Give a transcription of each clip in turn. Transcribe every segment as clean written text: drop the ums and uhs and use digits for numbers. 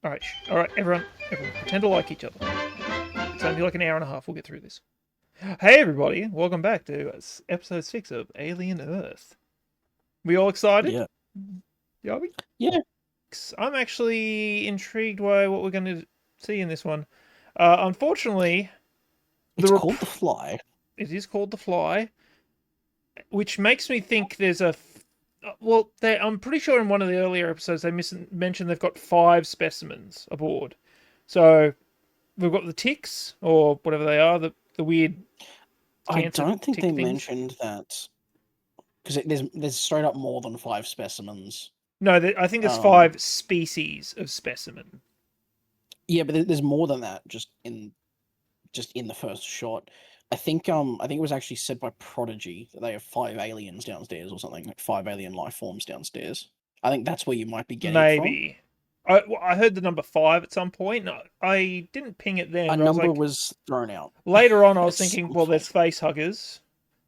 All right, everyone, pretend to like each other. It's only like an hour and a half. We'll get through this. Hey, everybody, welcome back to episode 6 of Alien Earth. We all excited? Yeah. Are we? Yeah. I'm actually intrigued by what we're going to see in this one. Unfortunately, It's called The Fly. It is called The Fly, which makes me think there's a... Well, I'm pretty sure in one of the earlier episodes they mentioned they've got 5 specimens aboard. So we've got the ticks, or whatever they are, the weird cancer. I don't think they things. mentioned that, because there's straight up more than 5 specimens. No, I think there's 5 species of specimen. Yeah, but there's more than that. Just in the first shot, I think it was actually said by Prodigy that they have 5 aliens downstairs or something, like 5 alien life forms downstairs. I think that's where you might be getting it from. I heard the number 5 at some point. No, I didn't ping it then. A number was thrown out. Later on, I was thinking, well, there's face huggers,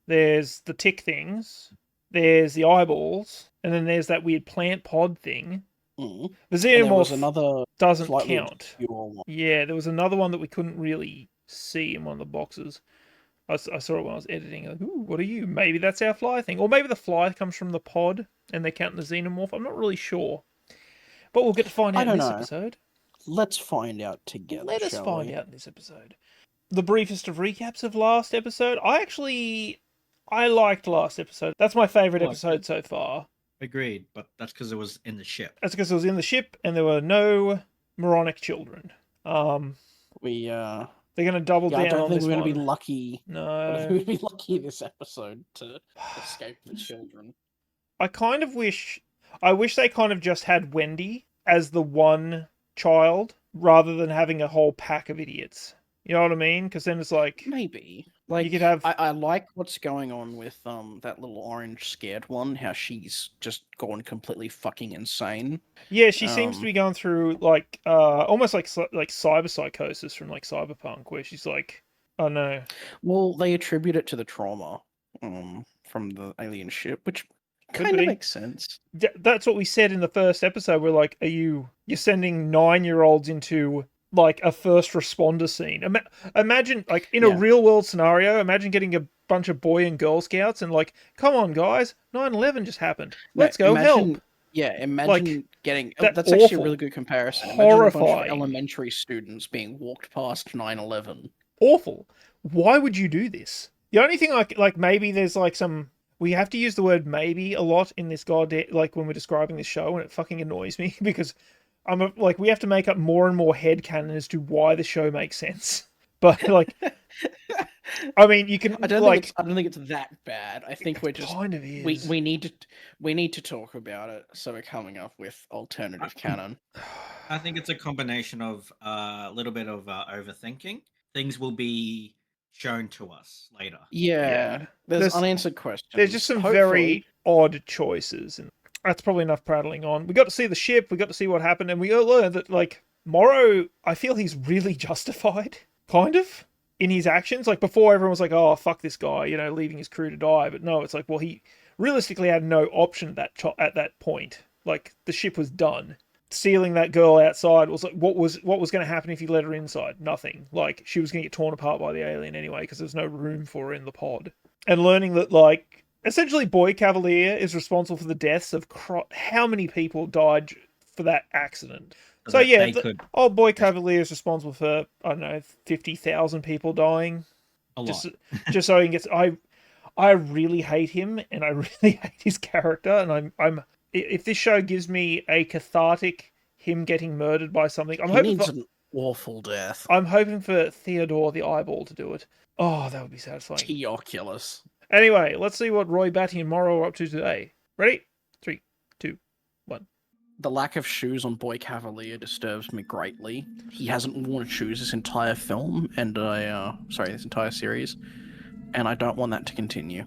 there's the tick things, there's the eyeballs, and then there's that weird plant pod thing. Mm. The xenomorph another doesn't count. Yeah, there was another one that we couldn't really see in one of the boxes. I saw it when I was editing. Like, ooh, what are you? Maybe that's our fly thing. Or maybe the fly comes from the pod and they're counting the xenomorph. I'm not really sure. But we'll get to find out in this episode. Let's find out together. Let us find out in this episode. The briefest of recaps of last episode. I liked last episode. That's my favourite episode so far. Agreed, but that's because it was in the ship. That's because it was in the ship and there were no moronic children. They're going to double down on this one. I don't think we're going to be lucky. No. We're going to be lucky this episode to escape the children. I wish they kind of just had Wendy as the one child rather than having a whole pack of idiots. You know what I mean? Because then it's like... Maybe. Like, you could have... I like what's going on with that little orange scared one, how she's just gone completely fucking insane. Yeah, she seems to be going through, like, almost like cyber psychosis from, like, Cyberpunk, where she's like, oh no. Well, they attribute it to the trauma from the alien ship, which kind of makes sense. That's what we said in the first episode. We're like, you're sending 9-year-olds into... like a first responder scene. Imagine, like, in a real world scenario, imagine getting a bunch of boy and girl scouts and like, come on guys, 9/11 just happened. Let's go help. Yeah, imagine getting... That's awful, actually a really good comparison. Horrifying. Imagine a bunch of elementary students being walked past 9/11. Awful. Why would you do this? The only thing, like maybe there's like some... We have to use the word maybe a lot in this goddamn... like when we're describing this show, and it fucking annoys me because... we have to make up more and more headcanon as to why the show makes sense. But, like... I mean, you can... I don't think it's that bad. I think we're just... kind of is. We need to talk about it, so we're coming up with alternative canon. I think it's a combination of a little bit of overthinking. Things will be shown to us later. Yeah. There's unanswered questions. There's just some very odd choices, and that's probably enough prattling on. We got to see the ship, we got to see what happened, and we learned that, like, Morrow, I feel he's really justified, kind of, in his actions. Like, before everyone was like, oh, fuck this guy, you know, leaving his crew to die. But no, it's like, well, he realistically had no option at that point. Like, the ship was done. Sealing that girl outside was like, what was going to happen if you let her inside? Nothing. Like, she was going to get torn apart by the alien anyway, because there's no room for her in the pod. And learning that, like, essentially, Boy Cavalier is responsible for the deaths of how many people died for that accident. So yeah, old Boy Cavalier is responsible for, I don't know, 50,000 people dying. A lot. Just so he can get... I really hate him, and I really hate his character, and I'm if this show gives me a cathartic him getting murdered by something, I'm hoping for an awful death. I'm hoping for Theodore the Eyeball to do it. Oh, that would be satisfying. Teoculus. Anyway, let's see what Roy Batty and Morrow are up to today. Ready? 3, 2, 1. The lack of shoes on Boy Cavalier disturbs me greatly. He hasn't worn shoes this entire film, and this entire series, and I don't want that to continue.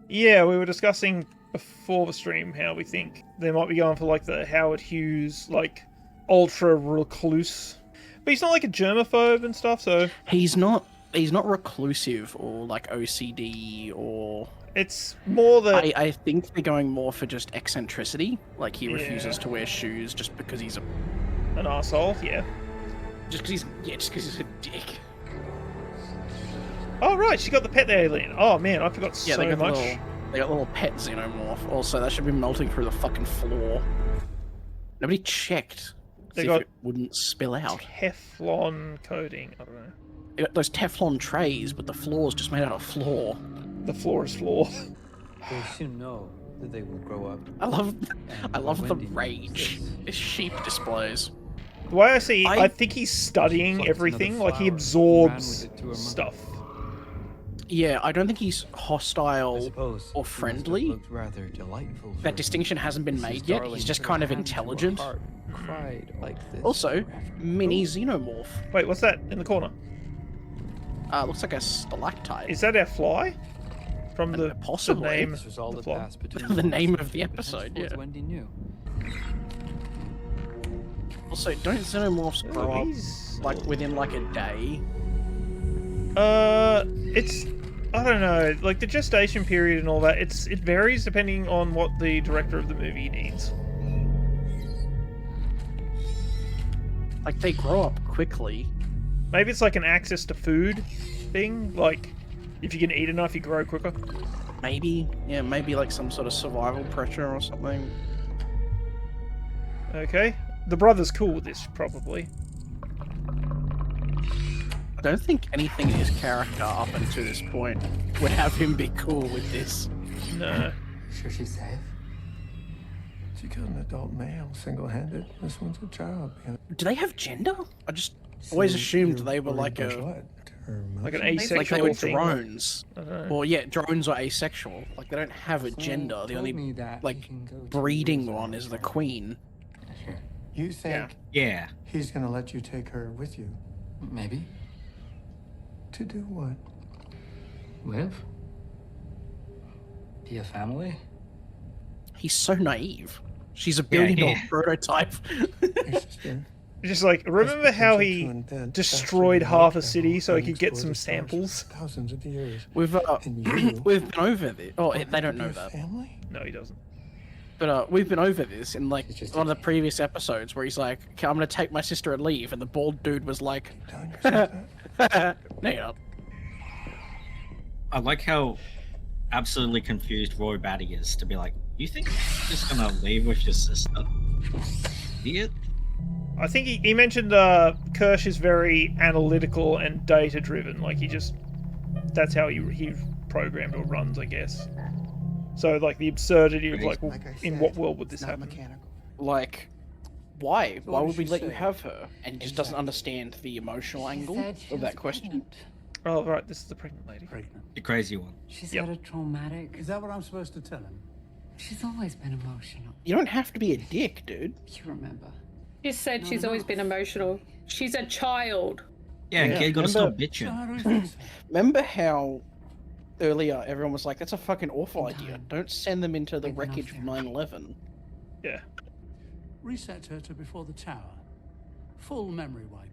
Yeah, we were discussing before the stream how we think they might be going for, like, the Howard Hughes, like, ultra recluse. But he's not like a germaphobe and stuff, so... He's not reclusive or like OCD or... It's more that... I think they're going more for just eccentricity. Like, he refuses to wear shoes just because he's a An asshole, yeah. Just because he's a dick. Oh, right, she got the pet the alien. Oh, man, I forgot Yeah, so much. They got little pet xenomorph. Also, that should be melting through the fucking floor. Nobody checked. They See got if it wouldn't spill out. Teflon coating. I don't know. They got those Teflon trays, but the floor's just made out of floor. The floor is floor. They soon know that they will grow up. I love the Wendy rage knows this sheep displays. The way I see, I I think he's studying Plucked everything. another Like he flower, ran absorbs with it to her mother. stuff. Yeah, I don't think he's I hostile suppose or it must have friendly. looked rather delightful for That distinction hasn't been Mrs. made yet. Darling He's just put kind her of hand to her intelligent. heart and cried like this Also, after. mini xenomorph. Wait, what's that in the corner? Looks like a stalactite. Is that our fly? From the Possibly. name This was all the that fly? passed between The them. name of the But episode, henceforth yeah. Wendy knew. Also, don't xenomorphs grow Oh, up he's... like within like a day? It's... I don't know, like the gestation period and all that, it varies depending on what the director of the movie needs. Like they grow up quickly. Maybe it's like an access to food thing, like if you can eat enough you grow quicker. Maybe, yeah, maybe like some sort of survival pressure or something. Okay. The brother's cool with this, probably. I don't think anything in his character up until this point would have him be cool with this. No. Sure she's safe? She killed an adult male single-handed. This one's a child. Do they have gender? I just always assumed they were like a Like an like asexual they were thing. drones. I don't know. Well, yeah, drones are asexual. Like they don't have a gender. The only like breeding one is the queen. Sure. You think Yeah. he's gonna let you take her with you? Maybe. To do what? Live? Be a family? He's so naive. She's a billion-dollar yeah. prototype. Your sister. Just like, remember has how potential he to invent destroyed faster half than a city so he running could get towards some the stars for samples? Thousands of years. We've And you we've been over this. Oh, they don't Be know a that. Family? No, he doesn't. But we've been over this in like It's just one of a the previous episodes where he's like, "Okay, I'm gonna take my sister and leave," and the bald dude was like, Telling yourself that? "No, you're not." I like how absolutely confused Roy Batty is to be like, you think you're just gonna leave with your sister? Idiot? I think he mentioned Kirsch is very analytical and data driven. Like that's how he programmed or runs, I guess. So like the absurdity of like, Like I in said, what world would this it's not happen? mechanical. Like, why? Why what would we did she let you say? have her? And he just doesn't understand the emotional angle Said she of was that question. pregnant. Oh right, this is the pregnant lady. The crazy one. She's Yep. had a traumatic. Is that what I'm supposed to tell him? She's always been emotional. You don't have to be a dick, dude. You remember? You said she's always been emotional. She's a child. Yeah, Yeah, kid, gotta stop remember- So bitching. how do we fix it? Remember how earlier everyone was like, "That's a fucking awful idea. Time. Don't send them into the Maybe not wreckage of fair. 9/11." Yeah. Reset her to before the tower. Full memory wipe.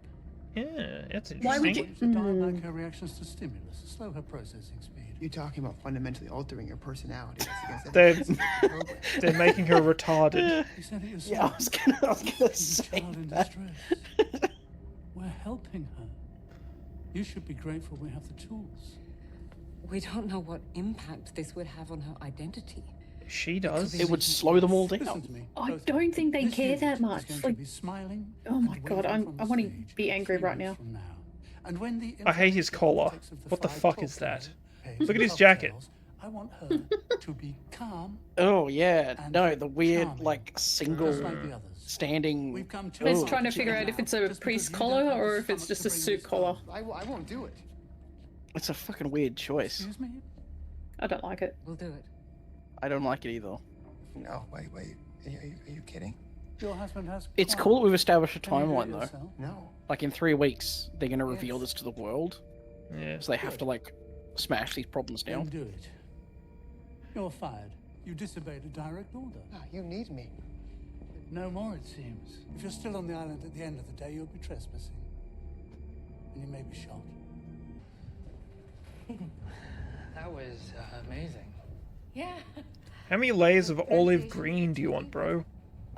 Yeah, that's Why would interesting. you- Dial back her reactions to stimulus. Slow her processing speed. You're talking about fundamentally altering your personality. They're, That's program. they're making her retarded. You said it Yeah, I yourself. was gonna She's a say child in that. distress. We're helping her. You should be grateful we have the tools. We don't know what impact this would have on her identity. She does. It would slow them all Listen down. to me. I both of don't you. think they This care unit that is much. going to Like, be smiling oh my and God, waving I from the want to stage be angry 3 right now. months from now. And when the I hate his collar. influence of What the 5 fuck is cocktails that? pays Look at his the jacket. cocktails, I want her to be calm, Oh yeah, And no, the weird charming. like single just like the others. standing. We've come too It's Oh. far trying to to figure give out if now, it's a just because priest you collar don't have or the if it's stomach just to a bring suit this collar. down. I won't do it. It's a fucking weird choice. Excuse me? I don't like it. We'll do it. I don't like it either. No, wait. Are you kidding? Your husband has. It's quite- cool that we've established a Can you do it timeline though. yourself? No. Like in 3 weeks, they're gonna reveal Yes. this to the world, Yeah. so they have to like smash these problems Then down. do it. You're fired. You disobeyed a direct order. No, you need me. No more, it seems. If you're still on the island at the end of the day, you'll be trespassing. And you may be shot. That was amazing. Yeah. How many layers of olive green do you want, bro?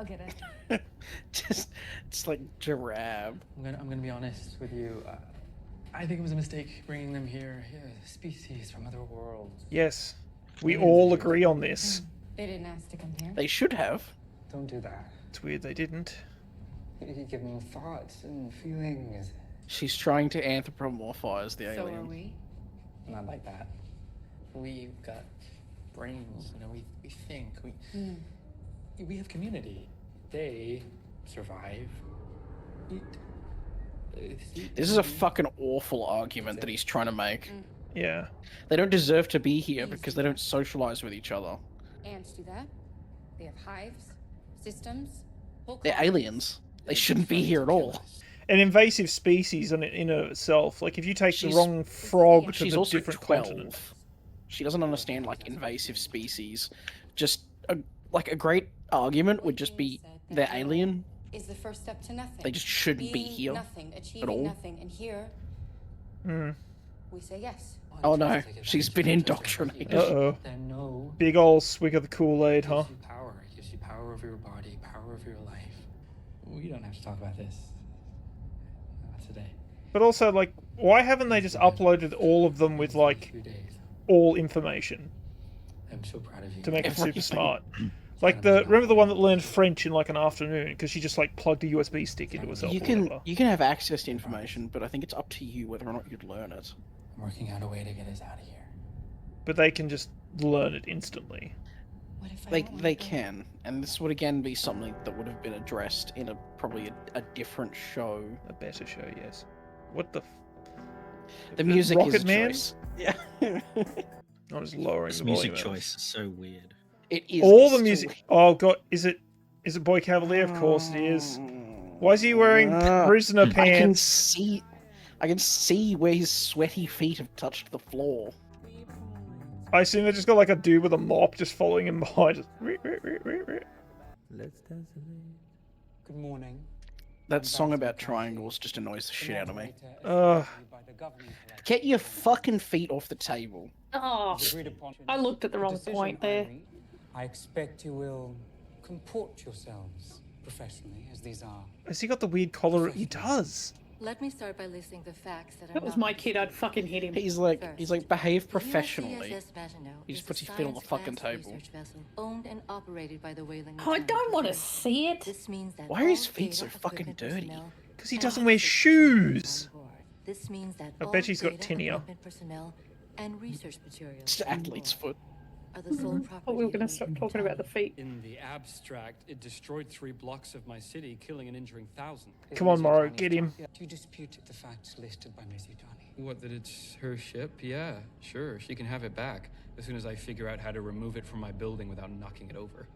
I'll get it. Just, it's like giraffe. I'm gonna be honest with you. I think it was a mistake bringing them here. Species from other worlds. Yes, we all agree on this. They didn't ask to come here. They should have. Don't do that. It's weird they didn't. You give them thoughts and feelings. She's trying to anthropomorphize the So alien. are we. Not like that. We've got brains, you know, we think, we have community. They survive, eat. This is a fucking awful argument that he's trying to make. Yeah. They don't deserve to be here because they don't socialize with each other. Ants do that. They have hives, systems, whole They're colonies. aliens. They shouldn't be here at all. An invasive species in and of itself. Like, if you take the wrong frog to She's the also different 12. continent. She doesn't understand, like, invasive species. Just, a great argument would just be they're alien. Is the first step to nothing. They just shouldn't be Being here nothing, at achieving all. nothing, and here we say yes. Oh no, she's been indoctrinated. Uh-oh. Then no. Big ol' swig of the Kool-Aid, huh? Gives you power. It gives you power over your body, power over your life. We don't have to talk about this. Not today. But also, like, why haven't they just uploaded all of them with, like, 2 days. all information I'm so proud of you. to make them super Everything. smart? Like, remember the one that learned French in, like, an afternoon? Because she just, like, plugged a USB stick into herself You or can whatever. you can have access to information, but I think it's up to you whether or not you'd learn it. I'm working out a way to get us out of here. But they can just learn it instantly. What if I They don't they wanna go? can, and this would again be something that would have been addressed in probably a different show. A better show, yes. What the... The music is Rocket a Man? choice. Yeah. I'm just lowering This the music volume. choice is so weird. It is. All the still- music... Oh, God. Is it Boy Cavalier? Of course it is. Why is he wearing prisoner I can pants? see where his sweaty feet have touched the floor. I assume they just got, like, a dude with a mop just following him behind. Just... Let's dance. Good morning. That song about triangles just annoys the shit out of me. Ugh. Get your fucking feet off the table. Oh, I looked at the wrong point there. I expect you will comport yourselves professionally, as these are. Has he got the weird collar? He does. Let me start by listing the facts that That was my kid, I'd fucking hit him. He's like behave The professionally. USS Maginot He just is puts a his feet on the science fucking class table. research vessel owned and operated by the whaling. Oh, I don't want to Lieutenant. see it. This means that Why are his all feet so data, fucking equipment, dirty? personnel, Because he and doesn't wear officers shoes. on board. This means that I all bet she's got data, tinea. equipment, personnel, and research materials It's an on athlete's board foot. are the sole property Oh, we were of going to stop Lady talking about the feet. In the abstract, it destroyed 3 blocks of my city, killing and injuring thousands. Come on, Morrow, get him. Do you dispute the facts listed by Miss Yutani? What, that it's her ship? Yeah, sure, she can have it back, as soon as I figure out how to remove it from my building without knocking it over.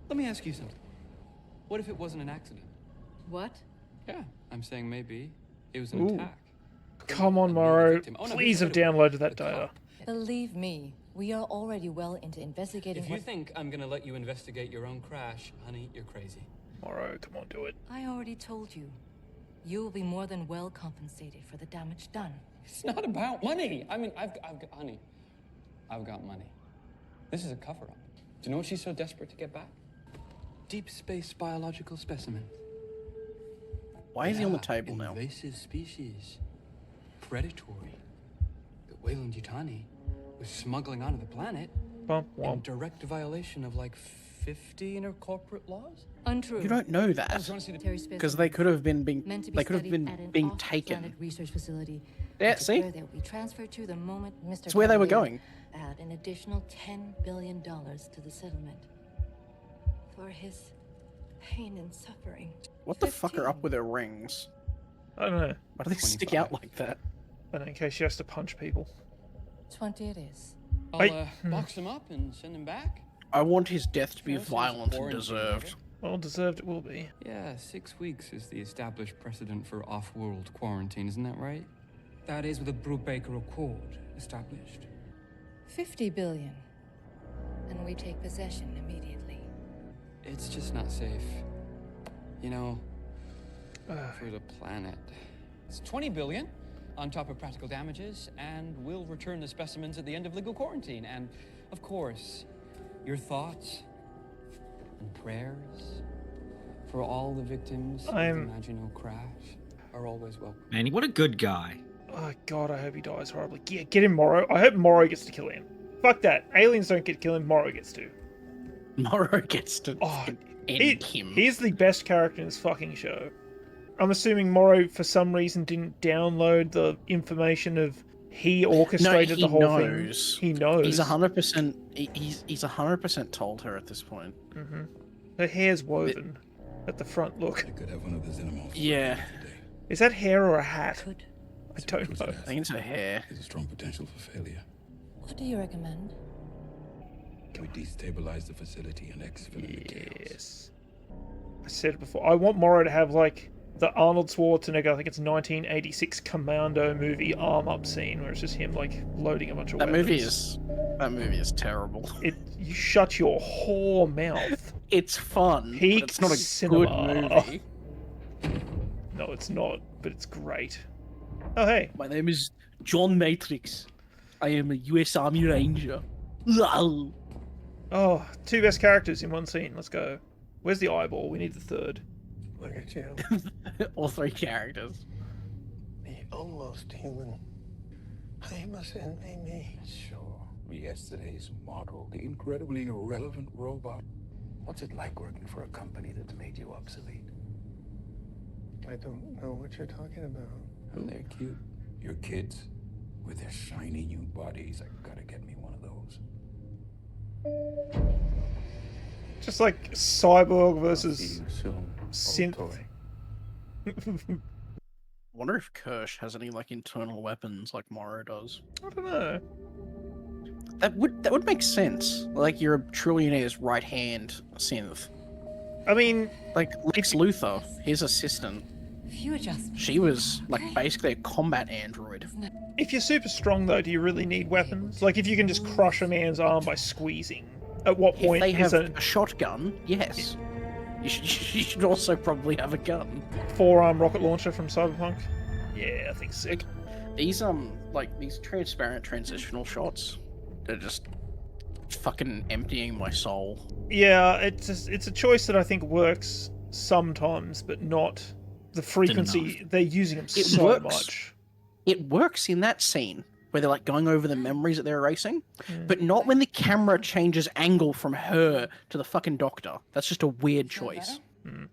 Let me ask you something. What if it wasn't an accident? What? Yeah, I'm saying maybe it was an Ooh. attack. Come on, Another Morrow. victim. Oh, no, Please have wait, downloaded that the data. cop. Believe me, we are already well into investigating If you what think I'm gonna let you investigate your own crash, honey, you're crazy. Morrow, come on, do it. I already told you. You will be more than well compensated for the damage done. It's not about money. I mean, I've got, honey, I've got money. This is a cover-up. Do you know what she's so desperate to get back? Deep space biological specimens. Why is he on the table now? Invasive species. Predatory. The Wayland Yutani was smuggling onto the planet Bump, in womp. direct violation of like 50 intercorporate laws. Untrue. You don't know that because they could have been being taken. Research facility. Yeah, which is see? where they'll be transferred to the moment Mr. It's where they were Cavalier going. Add an additional $10 billion to the settlement for his pain and suffering. What the fuck are up with her rings? I don't know. Why do they stick out like that? I don't know, in case she has to punch people. 20 it is. I'll box him up and send him back. I want his death to be Yeah, sounds violent and boring, deserved. Well, deserved it will be. Yeah, 6 weeks is the established precedent for off-world quarantine, isn't that right? That is with the Brubaker Accord established. 50 billion. And we take possession immediately. It's just not safe. You know, for the planet. It's 20 billion on top of practical damages, and we'll return the specimens at the end of legal quarantine. And, of course, your thoughts and prayers for all the victims of the Maginot crash are always welcome. Man, what a good guy. Oh god, I hope he dies horribly. Yeah, get him Morrow. I hope Morrow gets to kill him. Fuck that. Aliens don't get to kill him, Morrow gets to. Morrow gets to end him. He's the best character in this fucking show. I'm assuming Morrow, for some reason, didn't download the information of he orchestrated the whole thing. He knows. He's 100%. He's 100% told her at this point. Mm-hmm. Her hair's woven at the front. Look. I could have one of the xenomorphs. Yeah. Is that hair or a hat? I don't know. I think it's her hair. There's a strong potential for failure. What do you recommend? We destabilize the facility and exfil the chaos. Yes. I said it before. I want Morrow to have like the Arnold Schwarzenegger, I think it's 1986 Commando movie arm-up scene where it's just him like loading a bunch of weapons. That movie is terrible. You shut your whore mouth. It's fun. Peak But it's not a cinema. good movie. No, it's not, but it's great. Oh hey. My name is John Matrix. I am a US Army Ranger. Wow. Oh, two best characters in one scene. Let's go. Where's the eyeball? We need the third. Look at you. All three characters. The almost human. They must envy me. Sure. Yesterday's model, the incredibly irrelevant robot. What's it like working for a company that's made you obsolete? I don't know what you're talking about. Oh, they're cute. Your kids, with their shiny new bodies. I gotta get me one of those. Just like Cyborg versus Soon. Synth. I wonder if Kirsch has any like internal weapons like Morrow does. I don't know. That would make sense. Like you're a trillionaire's right hand synth. I mean, like Lex Luthor, his assistant. Few adjustments. She was like basically a combat android. If you're super strong though, do you really need weapons? Like if you can just crush a man's arm by squeezing, at what point if they is have a shotgun? Yes. You should also probably have a gun. Forearm rocket launcher from Cyberpunk? Yeah, I think so. Like, these transparent transitional shots, they're just fucking emptying my soul. Yeah, it's a choice that I think works sometimes, but not the frequency. They're using them so much. It works in that scene where they're like going over the memories that they're erasing, but not when the camera changes angle from her to the fucking doctor. That's just a weird choice. Better?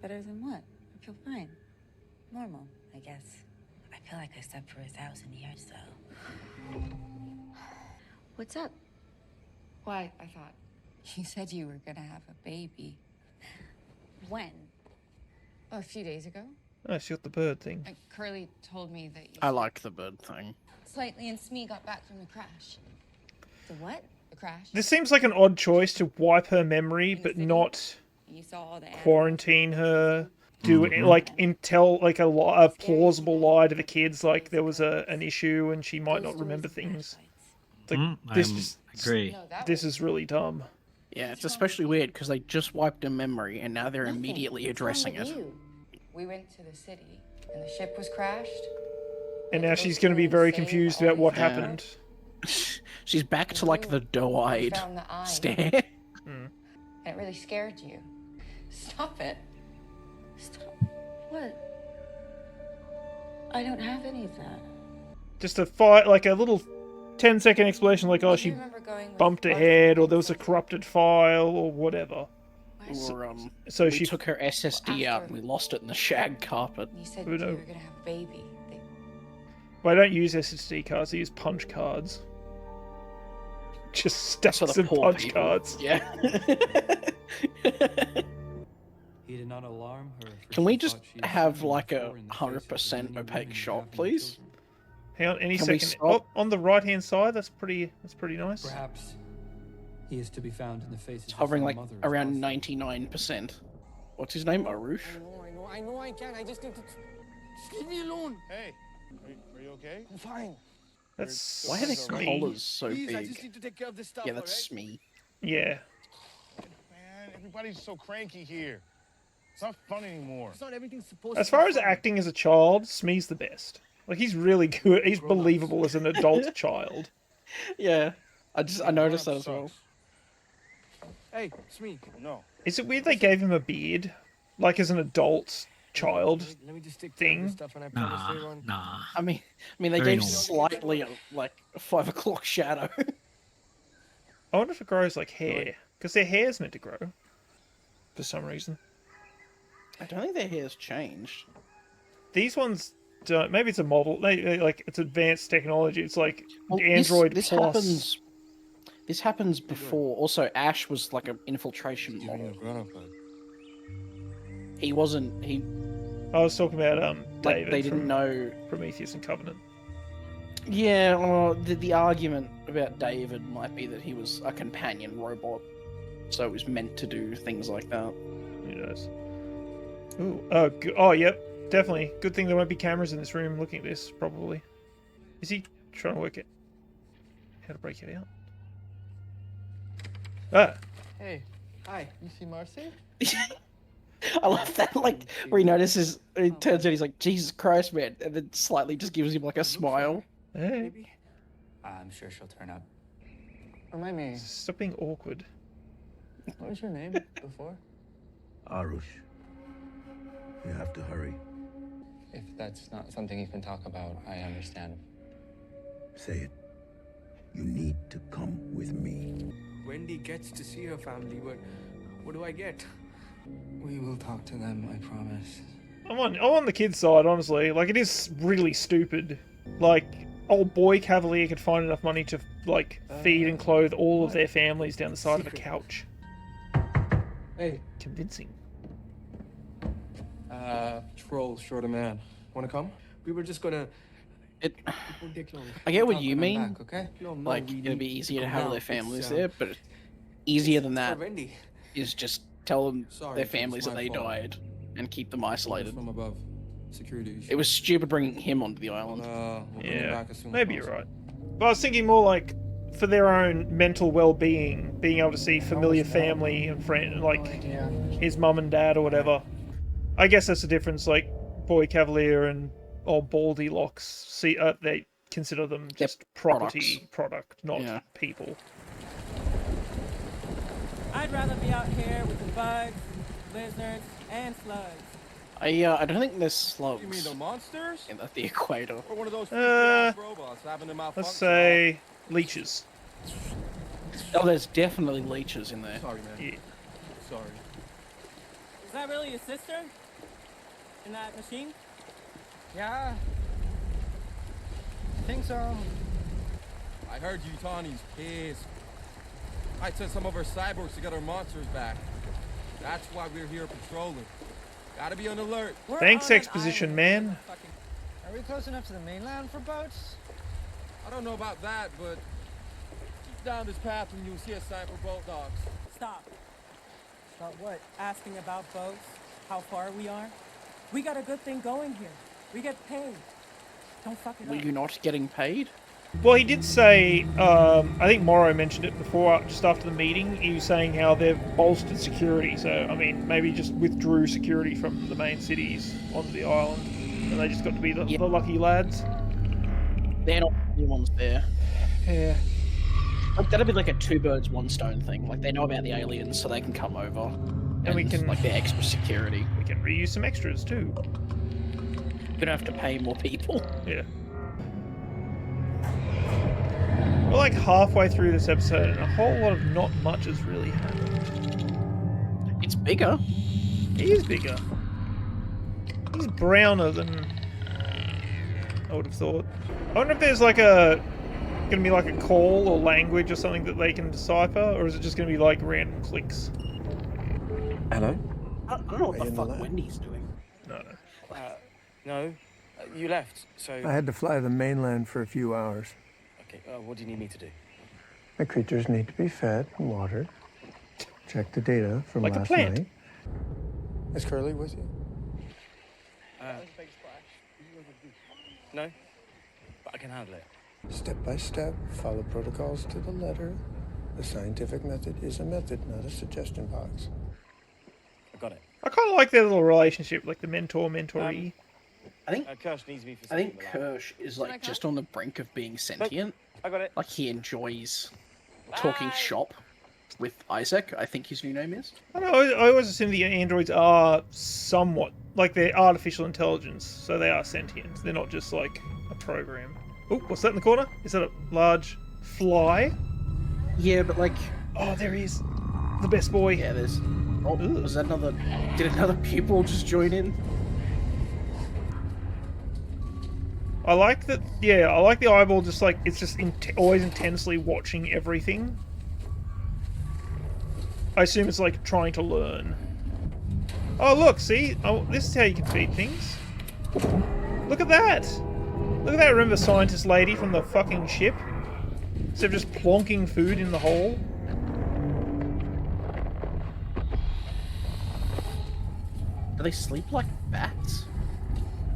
Better than what? I feel fine. Normal, I guess. I feel like I slept for 1,000 years, though. What's up? Why, I thought. You said you were gonna have a baby. When? A few days ago. Oh, she got the bird thing. Curly told me that you... I like the bird thing. Slightly and Smee got back from the crash. The what? The crash. This seems like an odd choice to wipe her memory, but not You saw all the quarantine her. Do tell like a plausible lie to the kids, like there was an issue and she might not remember things. It's like, agree. This is really dumb. Yeah, it's especially weird because they just wiped a memory and now they're immediately addressing it. We went to the city and the ship was crashed. And now she's going to be very confused about what happened. She's back to like the doe-eyed stare. And it really scared you. Stop it. Stop. What? I don't have any of that. Just a fight, like a little 10-second explanation, like, oh, she bumped her head, or there was a corrupted file, or whatever. Or, so we she took her SSD out and we lost it in the shag carpet. You said you were going to have a baby. Well, I don't use SSD cards, I use punch cards. Just stacks of punch cards. Yeah. He did not alarm her. Can we just have like a 100% opaque shot, please? Hang on, any Can we second. stop? Oh, on the right-hand side, that's pretty nice. Perhaps he is to be found in the faces It's hovering of like some mothers around also. 99%. What's his name? Arush? I know I can. I just need to... Just leave me alone. Hey, are you okay? I'm fine. That's Why are their Smee. collars so Please, I just big? need to take care of this stuff, Yeah, that's all Smee. Yeah. Man, everybody's so cranky here. It's not fun anymore. It's not everything's supposed As far as acting as a child, Smee's the best. Like, he's really good. He's believable as an adult child. Yeah, I noticed that as well. Hey, Smee. No. Is it weird they gave him a beard? like as an adult child Let me just take thing. stuff and I promise Nah, they won't. nah. I mean, they Very gave normal. slightly like a 5 o'clock shadow. I wonder if it grows like hair, because their hair's meant to grow for some reason. I don't think their hair's changed. These ones don't. Maybe it's a model. Like it's advanced technology. It's like Well, Android this Plus. This happens before. Also, Ash was like an infiltration Giving you a model. grown-up hug. He wasn't. He I was talking about like David they didn't from know. Prometheus and Covenant. Yeah, the argument about David might be that he was a companion robot, so it was meant to do things like that. Who knows? Ooh. Oh, yep. Definitely. Good thing there won't be cameras in this room looking at this, probably. Is he trying to work it? How to break it out? Ah. Hey, hi. You see Marcy? I love that, like, where he notices, it turns out he's like, Jesus Christ, man, and then slightly just gives him, like, a smile. Hey. I'm sure she'll turn up. Remind me, Stop being awkward. what was your name before? Arush. You have to hurry. If that's not something you can talk about, I understand. Say it. You need to come with me. Wendy gets to see her family, but what do I get? We will talk to them, I promise. I'm on the kid's side, honestly. Like, it is really stupid. Like, old boy Cavalier could find enough money to, like, feed and clothe all of their families down the side of a couch. Hey. Convincing. Troll, short a man. Wanna come? We were just gonna... It, won't take long. I get what Talk you when I'm mean. back, okay? No, Like, we it'd be need easier to come have now. their families It's, there, but easier than for that Wendy. is just tell them Sorry, their it's families that my they fault. died and keep them isolated. From above. Security issue. It was stupid bringing him onto the island. We'll bring him Yeah, back as soon as maybe you're possible. right. But I was thinking more like, for their own mental well-being, being able to see familiar family and friend, like his mum and dad or whatever. I guess that's the difference. Like Boy Cavalier and old Baldy Locks, see, they consider them just property, product, not people. I'd rather be out here with the bugs, lizards, and slugs. I don't think there's slugs. You mean the monsters? At the equator. Or one of those freaky-ass robots having them Let's malfunction? say leeches. Oh, there's definitely leeches in there. Sorry, man. Yeah. Sorry. Is that really your sister? In that machine? Yeah. I think so. I heard Yutani's pissed. I sent some of her cyborgs to get our monsters back. That's why we're here patrolling. Gotta be on alert. Thanks, exposition man. Are we close enough to the mainland for boats? I don't know about that, but keep down this path and you'll see a sign for boat docks. Stop. Stop what? Asking about boats? How far we are? We got a good thing going here. We get paid. Don't fuck it Were up. you not getting paid? Well, he did say, I think Morrow mentioned it before, just after the meeting, he was saying how they've bolstered security, so, I mean, maybe just withdrew security from the main cities onto the island, and they just got to be the lucky lads. They're not the only ones there. Yeah. Like, that'd be like a two birds, one stone thing. Like, they know about the aliens, so they can come over. And we can... like, they're extra security. We can reuse some extras, too. We don't have to pay more people. Yeah. We're like halfway through this episode and a whole lot of not much has really happened. It's bigger. He is bigger. He's browner than I would have thought. I wonder if there's like gonna be like a call or language or something that they can decipher, or is it just gonna be like random clicks? Hello? I don't know what the fuck Wendy's doing. No. No, you left, so... I had to fly to the mainland for a few hours. Okay, what do you need me to do? My creatures need to be fed and watered. Check the data from Like a last plant. night. Is Curly with you? No, but I can handle it. Step by step, follow protocols to the letter. The scientific method is a method, not a suggestion box. I got it. I kind of like their little relationship, like the mentor-mentoree. I think Kirsch needs me for I think something. Kirsch is like just on the brink of being sentient. I got it. Like he enjoys talking shop. with Isaac, I think his new name is. I know. I always assume the androids are somewhat like they're artificial intelligence, so they are sentient. They're not just like a program. Oh, what's that in the corner? Is that a large fly? Yeah, but like, oh, there he is, the best boy. Yeah, there's. Oh, was that another? Did another pupil just join in? I like that. Yeah, I like the eyeball. Just like it's just always intensely watching everything. I assume it's like trying to learn. Oh look, see? Oh, this is how you can feed things. Look at that! Look at that, remember scientist lady from the fucking ship? Instead of just plonking food in the hole. Do they sleep like bats?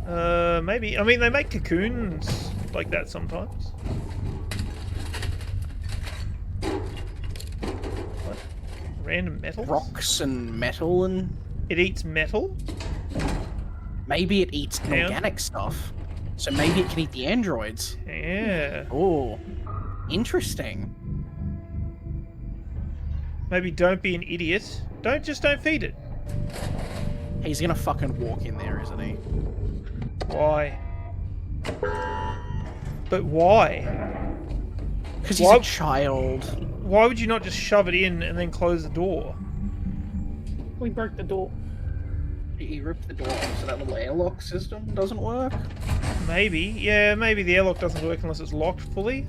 Maybe. I mean, they make cocoons like that sometimes. What? Random metals? Rocks and metal and... It eats metal? Maybe it eats organic stuff. So maybe it can eat the androids. Yeah. Oh, interesting. Maybe don't be an idiot. Just don't feed it. He's gonna fucking walk in there, isn't he? Why? But why? Because he's a child. Why would you not just shove it in and then close the door? We broke the door. He ripped the door off so that little airlock system doesn't work? Maybe. Yeah, maybe the airlock doesn't work unless it's locked fully.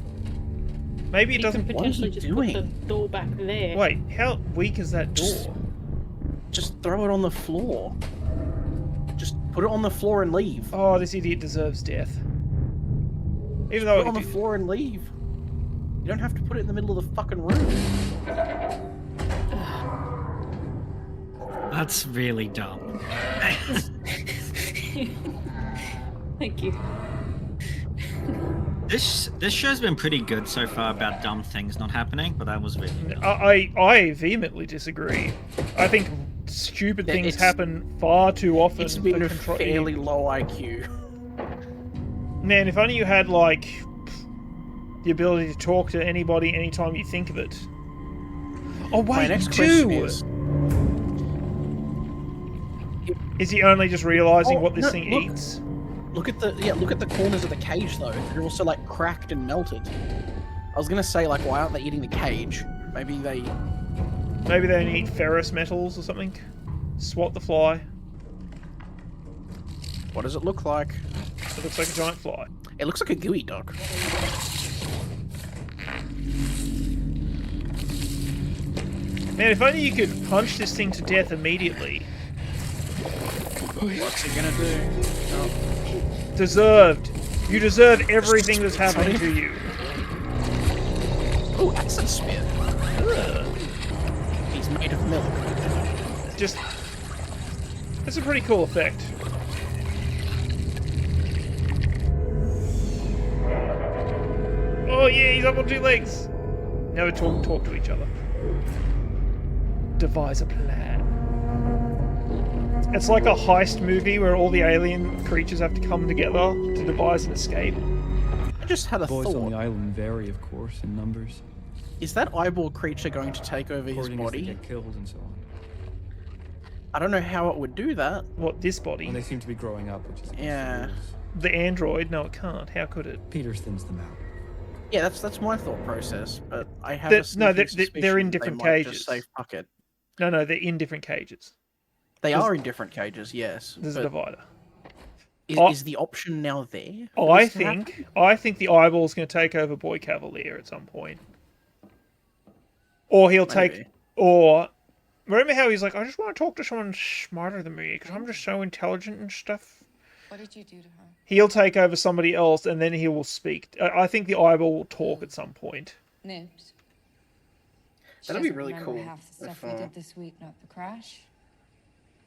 Maybe it doesn't... Can potentially just put the door back there. Wait, how weak is that door? Just throw it on the floor. Just put it on the floor and leave. Oh, this idiot deserves death. Even though put it on the floor and leave. You don't have to put it in the middle of the fucking room. That's really dumb. Thank you. This show's been pretty good so far about dumb things not happening, but that was really dumb. I vehemently disagree. I think stupid things happen far too often. It's been a fairly low IQ. Man, if only you had, like, the ability to talk to anybody anytime you think of it. Oh, wait, next you question is he only just realizing what this thing eats? Look at the corners of the cage though. They're also like cracked and melted. I was gonna say like, why aren't they eating the cage? Maybe they only eat ferrous metals or something. Swat the fly. What does it look like? It looks like a giant fly. It looks like a gooey duck. Man, if only you could punch this thing to death immediately. What's it gonna do? Oh. Deserved. You deserve everything that's happening to you. Oh, acid spit. He's made of milk. Just... That's a pretty cool effect. Oh yeah, he's up on two legs. Now we talk to each other. Devise a plan. It's like a heist movie where all the alien creatures have to come together to devise an escape. I just had a Boys thought. on the island vary, of course, in numbers. Is that eyeball creature going to take over his body? Get killed and so on. I don't know how it would do that. What, this body? Well, they seem to be growing up, which is Yeah. The android? No, it can't. How could it? Peter thins them out. Yeah, that's my thought process. But I have a they're suspicion in they different might cages. just say fuck it. No, they're in different cages. They are in different cages, yes. There's a divider. Is the option now there? I think the eyeball's going to take over Boy Cavalier at some point. Or he'll take... Or... Remember how he's like, I just want to talk to someone smarter than me, because I'm just so intelligent and stuff? What did you do to her? He'll take over somebody else, and then he will speak. I think the eyeball will talk at some point. Nibs. That'd be really cool. Half the stuff we did this week, not the crash.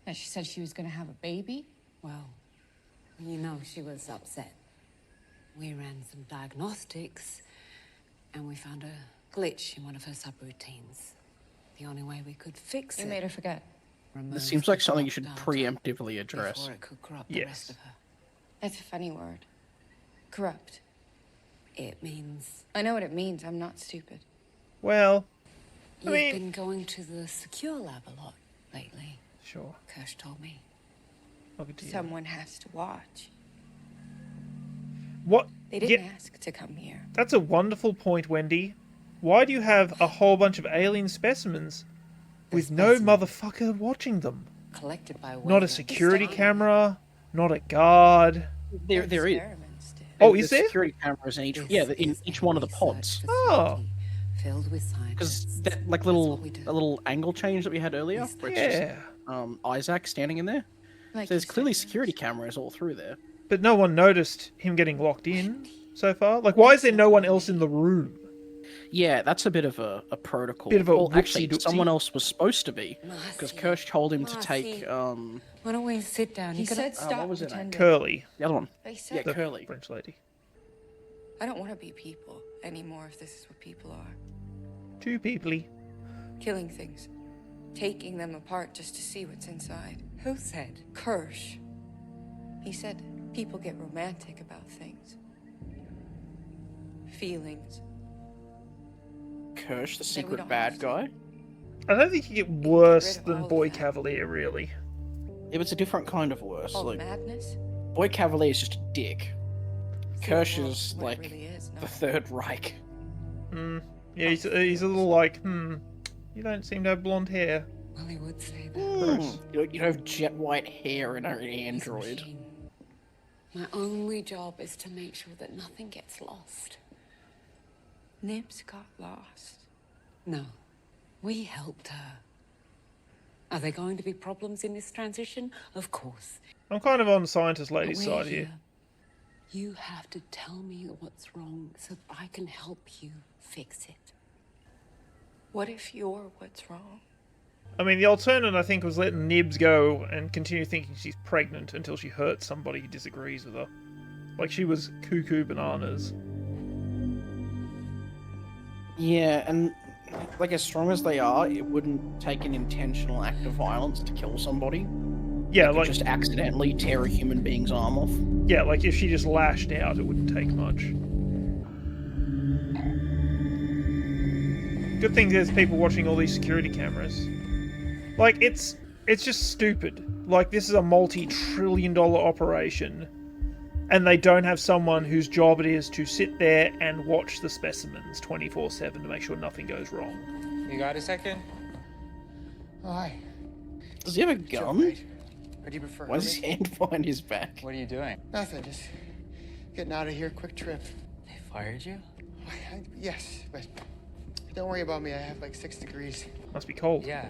And she said she was going to have a baby. Well, you know, she was upset. We ran some diagnostics, and we found a glitch in one of her subroutines. The only way we could fix it. We made her forget. This seems like something you should preemptively address. Before it could corrupt the rest of her. That's a funny word. Corrupt. It means... I know what it means. I'm not stupid. Well... You've mean- been going to the secure lab a lot lately. Sure. Kirsch told me. Look at you. Someone has to watch. What? They didn't Yeah, ask to come here. that's a wonderful point, Wendy. Why do you have a whole bunch of alien specimens with no motherfucker watching them? Collected by Not a security camera, not a guard. There is. Oh, is there? Security cameras in each one of the pods. Oh. Filled with scientists. Because that like little angle change that we had earlier, where it's just Isaac standing in there. Like So there's clearly security cameras all through there. But no one noticed him getting locked in so far. Like, why is there no one else in the room? Yeah, that's a bit of a protocol. Bit of a well, actually, whoopsie-doopsie. someone else was supposed to be, because Kirsch told him to take Why don't we sit down? He said what stop was it? pretending. Curly. The other one. They said Yeah, Curly. French lady. I don't want to be people anymore if this is what people are. Too peoply. Killing things. Taking them apart just to see what's inside. Who said? Kirsch. He said people get romantic about things. Feelings. Kirsch, the we secret don't bad guy. I don't think you get worse than Boy Cavalier, really. It was a different kind of worse. All Like madness. Boy Cavalier is just a dick. Kirsch is what it like really is, no. the Third Reich. Yeah, he's a little like, you don't seem to have blonde hair. Well, he would say that. You don't have jet white hair in an android. My only job is to make sure that nothing gets lost. Nibs got lost. No, we helped her. Are there going to be problems in this transition? Of course. I'm kind of on the scientist But lady's we're side here. You have to tell me what's wrong so I can help you fix it. What if you're what's wrong? I mean, the alternate, I think, was letting Nibs go and continue thinking she's pregnant until she hurts somebody who disagrees with her. Like, she was cuckoo bananas. Yeah, and like as strong as they are, it wouldn't take an intentional act of violence to kill somebody. Yeah, They could like just accidentally tear a human being's arm off. Yeah, like if she just lashed out, it wouldn't take much. Good thing there's people watching all these security cameras. Like, it's just stupid. Like, this is a multi-trillion-dollar operation, and they don't have someone whose job it is to sit there and watch the specimens 24/7 to make sure nothing goes wrong. You got a second? Oh, hi. Does he have a gun? Or do you prefer Why is his hand behind his back? What are you doing? Nothing, just getting out of here. Quick trip. They fired you? Yes, but don't worry about me. I have like 6 degrees. Must be cold. Yeah.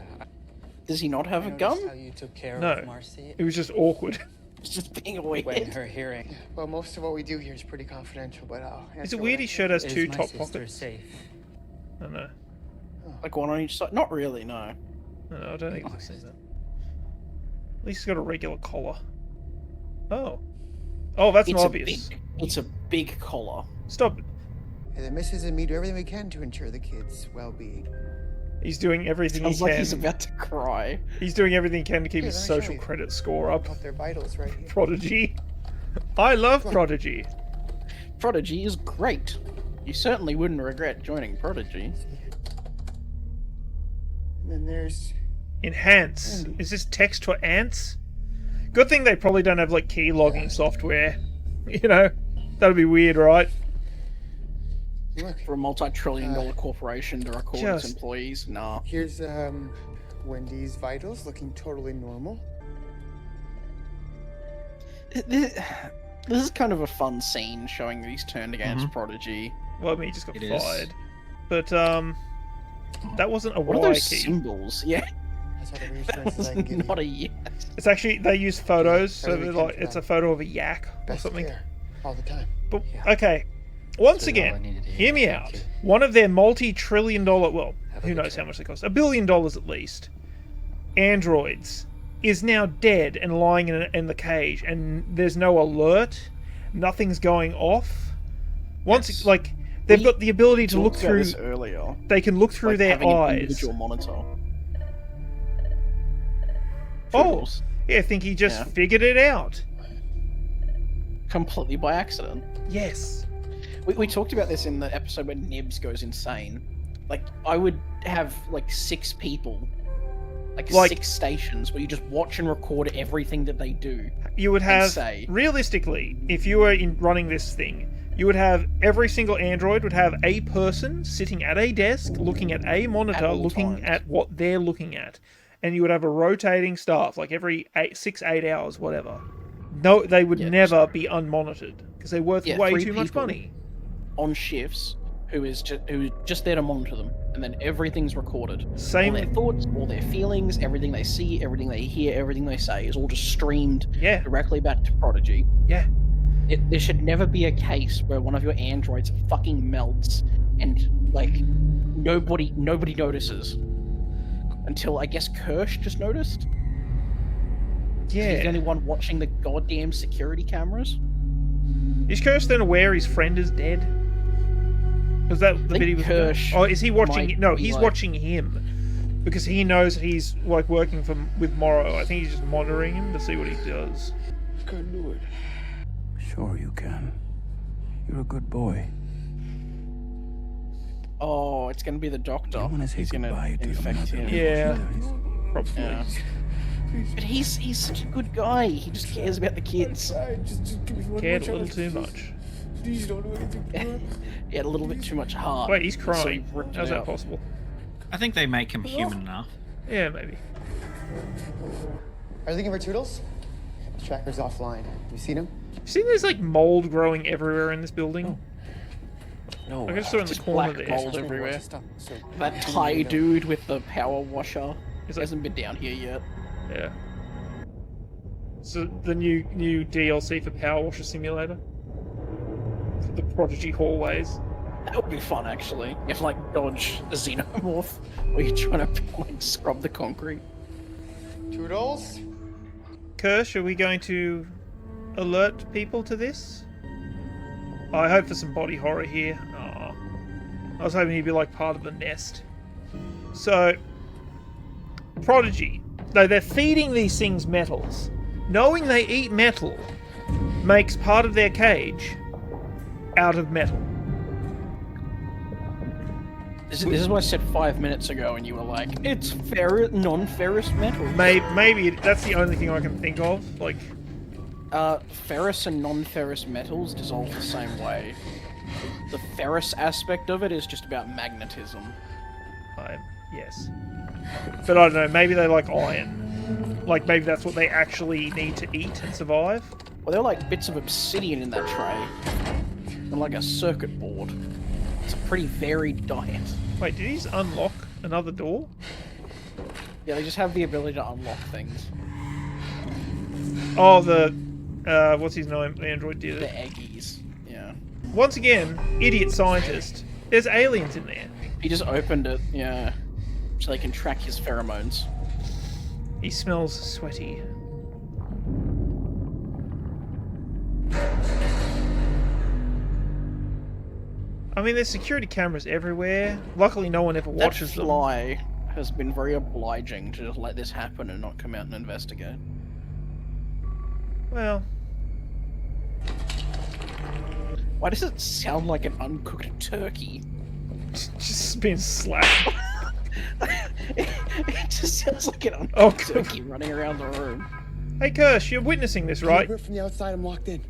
Does he not have a I gun? noticed how you took care No, of Marcy it was just awkward. It's just being weird. when her hearing. Yeah, well, most of what we do here is pretty confidential, but I'll answer Is it what weird I his can. shirt has Is 2 my top sister pockets? safe? I don't know. Like one on each side? Not really, no. No, I don't think I've seen that. At least he's got a regular collar. Oh. Oh, that's It's obvious. It's a big collar. Stop it. And the missus and me do everything we can to ensure the kids' well-being. He's doing everything Sounds he like can. he's about to cry. He's doing everything he can to keep Here, his let me show social you. credit score up. Up their vitals right here. Prodigy. I love Prodigy. Prodigy is great. You certainly wouldn't regret joining Prodigy. And then there's Enhance. Is this text for ants? Good thing they probably don't have like key logging software. You know? That'd be weird, right? look. For a multi-trillion-dollar corporation to record its just- employees, nah. Here's Wendy's vitals looking totally normal. This is kind of a fun scene showing that he's turned against Prodigy. Well, I mean, he just got It is. fired. But, that wasn't a What are Y those key. symbols? Yeah. That's all the reassurances I can give Not you. a yes. It's actually, they use photos, so Everything they're like, comes it's a back. photo of a yak or Best something. care, all the time. But, okay. Once That's all I again, needed to hear me hear. out. Thank you. One of their multi-trillion-dollar, well, Have a who good knows how trip. much they cost, $1 billion at least, androids, is now dead and lying in the cage, and there's no alert, nothing's going off. Once, Yes. like, they've got the ability to look Talked about through, this earlier. they can look through Like their having an eyes. individual monitor. Oh, Toodles. yeah, I think he just Yeah. figured it out. Completely by accident. Yes. We talked about this in the episode when Nibs goes insane. Like, I would have like 6 people, like 6 stations where you just watch and record everything that they do. You would have, say, realistically, if you were running this thing, you would have every single android would have a person sitting at a desk, looking at a monitor, looking at what they're looking at. And you would have a rotating staff, like every 8 hours, whatever. No, they would never be unmonitored, because they're worth way too much money. On shifts, who is just there to monitor them, and then everything's recorded. Same. All their thoughts, all their feelings, everything they see, everything they hear, everything they say is all just streamed directly back to Prodigy. Yeah. There should never be a case where one of your androids fucking melts and like nobody notices. Until I guess Kirsch just noticed. Yeah. He's the only one watching the goddamn security cameras. Is Kirsch then aware his friend is dead? Was that the bit he was? Kirsch Oh, is he watching? No, he's watching him because he knows he's like working with Morrow. I think he's just monitoring him to see what he does. Can't do it. Sure you can. You're a good boy. Oh, it's gonna be the doctor. He's gonna infect him. Yeah, probably. Yeah. But he's such a good guy. He just cares about the kids. Cared a little too much. Please don't do anything to her. He had a little bit too much heart. Wait, he's so crying. he ripped How's it that out. possible? I think they make him human enough. Yeah, maybe. Are you looking for Toodles? The tracker's offline. You seen him? You see there's like mold growing everywhere in this building? No. I guess they're in the corner Black there. mold everywhere. That Thai dude with the power washer hasn't been down here yet. Yeah. So the new DLC for Power Washer Simulator? For the Prodigy hallways. That would be fun, actually. If, like, dodge a xenomorph, where you're trying to, like, scrub the concrete. Toodles? Kirsch, are we going to alert people to this? I hope for some body horror here. Oh, I was hoping he'd be, like, part of the nest. So, Prodigy. No, they're feeding these things metals. Knowing they eat metal makes part of their cage out of metal. This is what I said 5 minutes ago, and you were like, it's non-ferrous metal. Maybe that's the only thing I can think of. Like, ferrous and non-ferrous metals dissolve the same way. The ferrous aspect of it is just about magnetism. Yes. But I don't know, maybe they like iron. Like, maybe that's what they actually need to eat and survive. Well, they're like bits of obsidian in that tray. And like a circuit board. It's a pretty varied diet. Wait, did he just unlock another door? Yeah, they just have the ability to unlock things. Oh, what's his name? The android did it. The Eggies, yeah. Once again, idiot scientist. There's aliens in there. He just opened it, yeah. So they can track his pheromones. He smells sweaty. I mean, there's security cameras everywhere. Luckily, no one ever watches that them. Fly has been very obliging to just let this happen and not come out and investigate. Well... Why does it sound like an uncooked turkey? Just being slapped. It just sounds like an uncooked turkey running around the room. Hey Kirsch, you're witnessing this, right? From the outside, I'm locked in.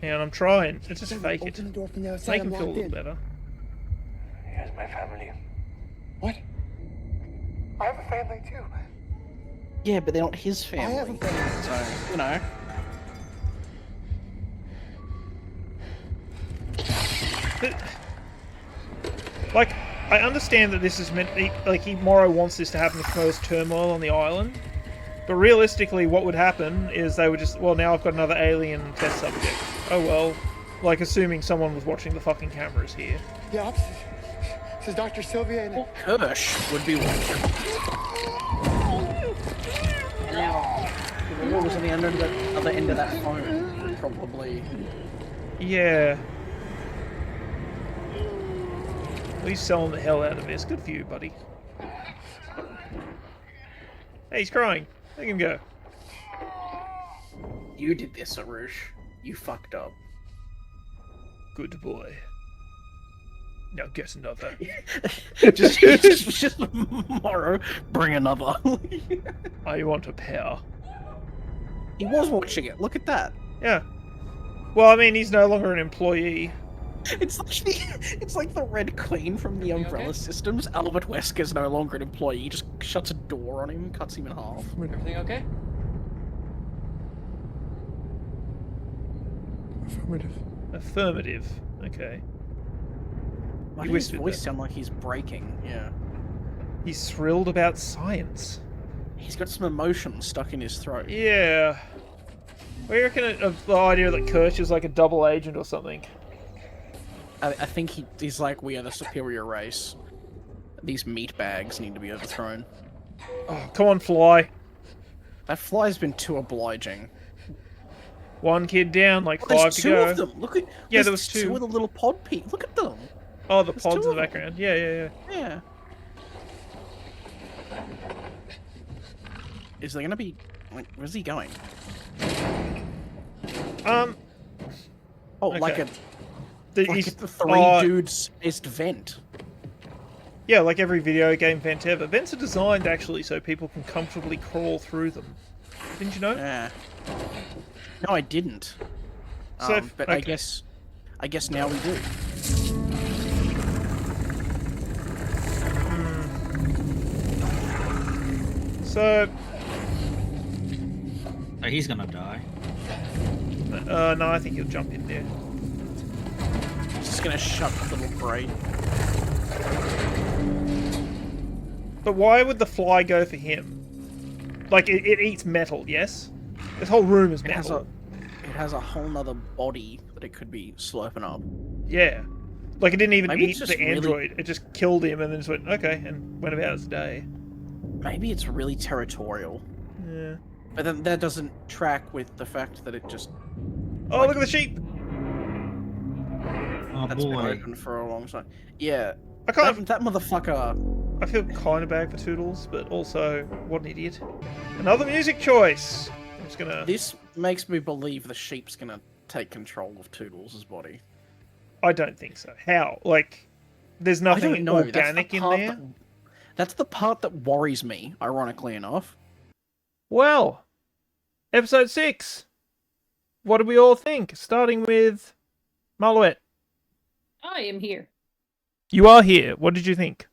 Yeah, and I'm trying. It's just fake it. Open the door from the outside. Make him I'm feel a locked little in. better. Here's my family. What? I have a family too. Yeah, but they're not his family. I have a family. So, you know. Like, I understand that this is meant... Morrow wants this to happen to cause turmoil on the island. But realistically, what would happen is they would just... Well, now I've got another alien test subject. Oh well. Like, assuming someone was watching the fucking cameras here. Yeah, this is Dr. Sylvia and... Well, Kirsch would be watching. Now, whoever was on the other end of that phone would probably... Yeah. At least selling the hell out of this. Good for you, buddy. Hey, he's crying. Let him go. You did this, Arush. You fucked up. Good boy. Now get another. just Morrow, bring another. I want a pair. He was watching it. Look at that. Yeah. Well, I mean, he's no longer an employee. It's like the Red Queen from the Umbrella Systems. Albert Wesker's no longer an employee. He just shuts a door on him and cuts him in half. Everything okay? Affirmative. Affirmative. Okay. Why He does his whispered voice that. sound like he's breaking? Yeah. He's thrilled about science. He's got some emotion stuck in his throat. Yeah. What do you reckon of the idea that Kirsch is like a double agent or something? I think he's like, we are the superior race. These meat bags need to be overthrown. Oh, come on, Fly. That fly's been too obliging. One kid down, like Oh, 5 to go. There's two of them. Look at there was two. Two of the little pod people. Look at them. Oh, the There's pods two in the of them. background. Yeah. Yeah. Is there gonna be like, where's he going? Oh, Okay. like a He's three dudes spaced vent. Yeah, like every video game vent ever. Vents are designed actually so people can comfortably crawl through them. Didn't you know? Yeah. No, I didn't. So, but okay. I guess now we do. So he's gonna die. No, I think he'll jump in there. Just gonna shut the little brain. But why would the fly go for him? Like, it eats metal, yes? This whole room is metal. It has a whole nother body that it could be slurping up. Yeah. Like, it didn't even Maybe eat it's the just really- android. It just killed him and then just went, okay, and went about its day. Maybe it's really territorial. Yeah. But then that doesn't track with the fact that it just... Oh, look at the sheep! Oh, That's been boy. open for a long time. Yeah. I can't... That motherfucker... I feel kind of bad for Toodles, but also, what an idiot. Another music choice! I'm just gonna... This makes me believe the sheep's gonna take control of Toodles' body. I don't think so. How? Like, there's I don't nothing know. organic in there? That's the part that worries me, ironically enough. Well, episode 6. What do we all think? Starting with Malouette. I am here. You are here. What did you think?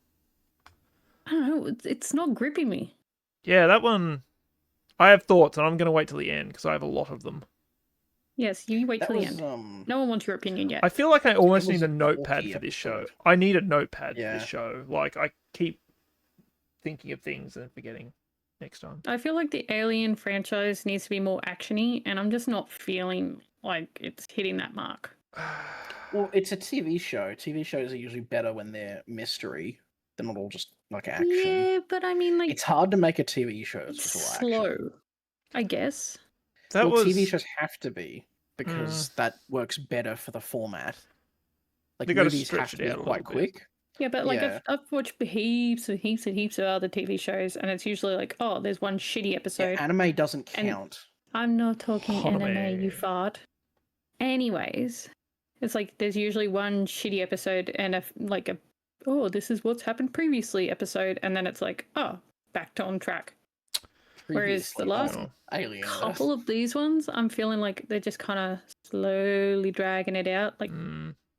I don't know. It's not gripping me. Yeah, that one... I have thoughts, and I'm going to wait till the end, because I have a lot of them. Yes, you wait That till the was, end. No one wants your opinion yet. I feel like I almost It was need a a notepad talky for this show. episode. I need a notepad Yeah. for this show. Like, I keep thinking of things and forgetting next time. I feel like the Alien franchise needs to be more actiony, and I'm just not feeling like it's hitting that mark. Well, it's a TV show. TV shows are usually better when they're mystery. They're not all just like action. Yeah, but I mean, like, It's hard to make a TV show it's that's all slow, action. I guess. That Well, was... TV shows have to be because that works better for the format. Like They gotta movies stretch have it to be out a quite little bit. quick. Yeah, but like Yeah. I've watched heaps and heaps and heaps of other TV shows, and it's usually like, oh, there's one shitty episode. Anime doesn't And- count. I'm not talking anime, Anime. you fart. Anyways, it's like there's usually one shitty episode and oh, this is what's happened previously episode, and then it's like, oh, back to on track. Whereas the Previously last on Alien. couple of these ones, I'm feeling like they're just kind of slowly dragging it out. Like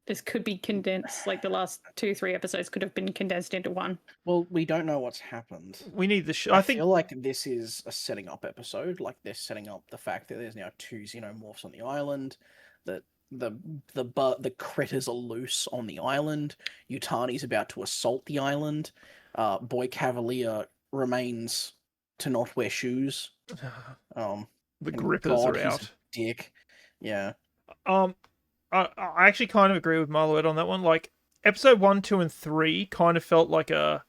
this could be condensed. Like the last 2-3 episodes could have been condensed into one. Well, we don't know what's happened. We need the show. I I think feel like this is a setting up episode. Like they're setting up the fact that there's now 2 xenomorphs on the island, that the critters are loose on the island. Yutani's about to assault the island. Boy Cavalier remains to not wear shoes. the and grippers God, are he's a out. dick. Yeah. I actually kind of agree with Marlotte on that one. Like, episode 1, 2, and 3 kind of felt like a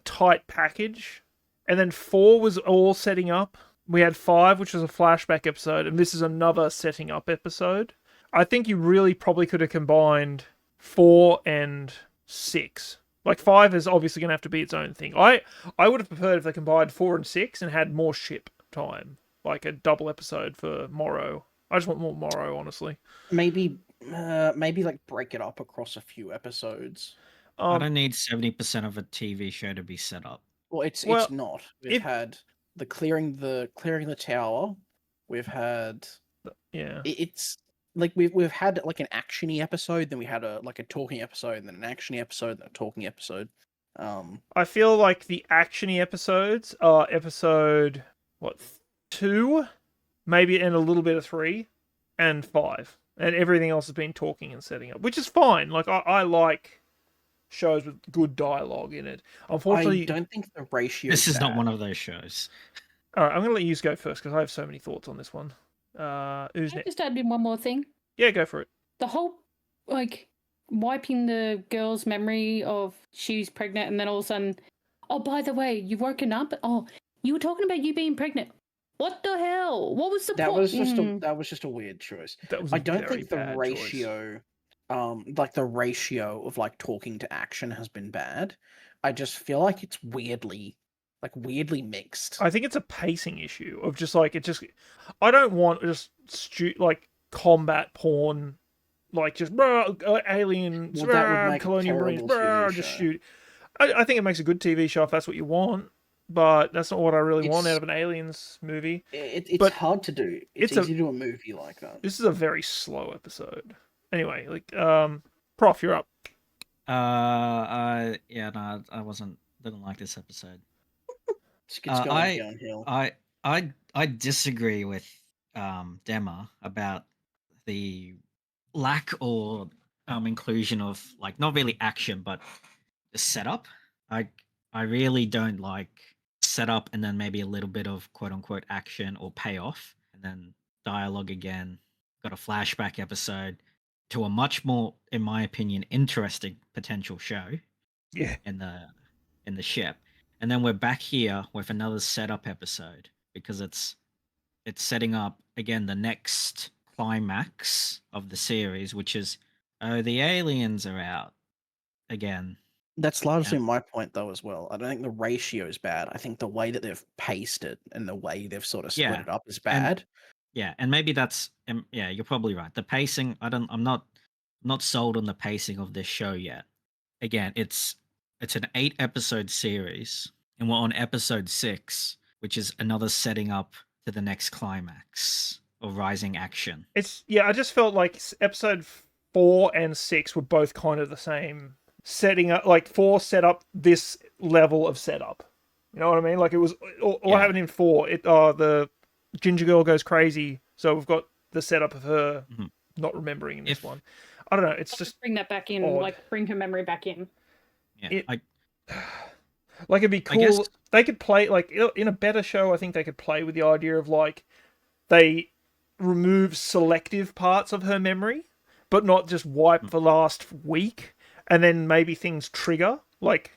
tight package. And then 4 was all setting up. We had 5, which was a flashback episode, and this is another setting up episode. I think you really probably could have combined 4 and 6. Like, 5 is obviously going to have to be its own thing. I would have preferred if they combined 4 and 6 and had more ship time. Like a double episode for Morrow. I just want more Morrow, honestly. Maybe maybe like break it up across a few episodes. I don't need 70% of a TV show to be set up. Well, it's Well, not. We've if- had the clearing the tower. We've had Yeah. it's like we've had like an actiony episode, then we had a talking episode, then an actiony episode, then a talking episode. I feel like the actiony episodes are episode 2, maybe, and a little bit of 3, and 5, and everything else has been talking and setting up, which is fine. Like I like shows with good dialogue in it. Unfortunately, I don't think the ratio. This is not one of those shows. All right, I'm gonna let you go first because I have so many thoughts on this one. Who's Can I next? just add in one more thing? Yeah, go for it. The whole, like, wiping the girl's memory of she's pregnant and then all of a sudden, oh, by the way, you've woken up? Oh, you were talking about you being pregnant. What the hell? What was the That point? was just a weird choice. That was I a don't very think the bad ratio, like the ratio of like talking to action has been bad. I just feel like it's weirdly mixed. I think it's a pacing issue of just like I don't want just like combat porn, like just aliens, Well, that would make a colonial marines, terrible TV just show. shoot. I think it makes a good TV show if that's what you want, but that's not what I really want It's- out of an aliens movie. It's But hard to do. It's easy to do a movie like that. This is a very slow episode. Anyway, like Prof, you're up. No, I didn't like this episode. It's going downhill. I disagree with Dema about the lack or inclusion of like not really action but the setup. I really don't like setup and then maybe a little bit of quote unquote action or payoff and then dialogue again. Got a flashback episode to a much more, in my opinion, interesting potential show. Yeah. In the ship. And then we're back here with another setup episode because it's setting up again the next climax of the series, which is the aliens are out again. That's largely my point, though, as well. I don't think the ratio is bad. I think the way that they've paced it and the way they've sort of split it up is bad. And maybe that's you're probably right. The pacing, I'm not sold on the pacing of this show yet. Again, it's an 8-episode series, and we're on episode 6, which is another setting up to the next climax or rising action. I just felt like episode 4 and 6 were both kind of the same setting up. Like 4 set up this level of setup. You know what I mean? Like it was all happened in 4. The ginger girl goes crazy, so we've got the setup of her not remembering in this one. I don't know. It's just bring that back in, odd. like bring her memory back in. Yeah, like it'd be cool. They could play like in a better show. I think they could play with the idea of like they remove selective parts of her memory, but not just wipe the last week, and then maybe things trigger like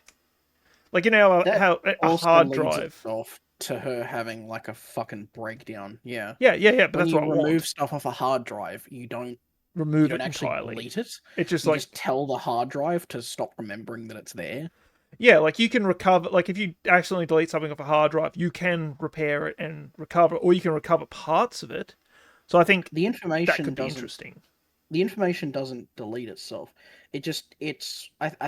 you know how a Also hard leads drive. off to her having like a fucking breakdown. Yeah. Yeah. But When that's you what I want. remove stuff off a hard drive, you don't Remove you don't it actually entirely. delete it. It's just You like just tell the hard drive to stop remembering that it's there. yeah, like you can recover. Like if you accidentally delete something off a hard drive, you can repair it and recover it, or you can recover parts of it. So I think the information that could be doesn't- interesting. The information doesn't delete itself. I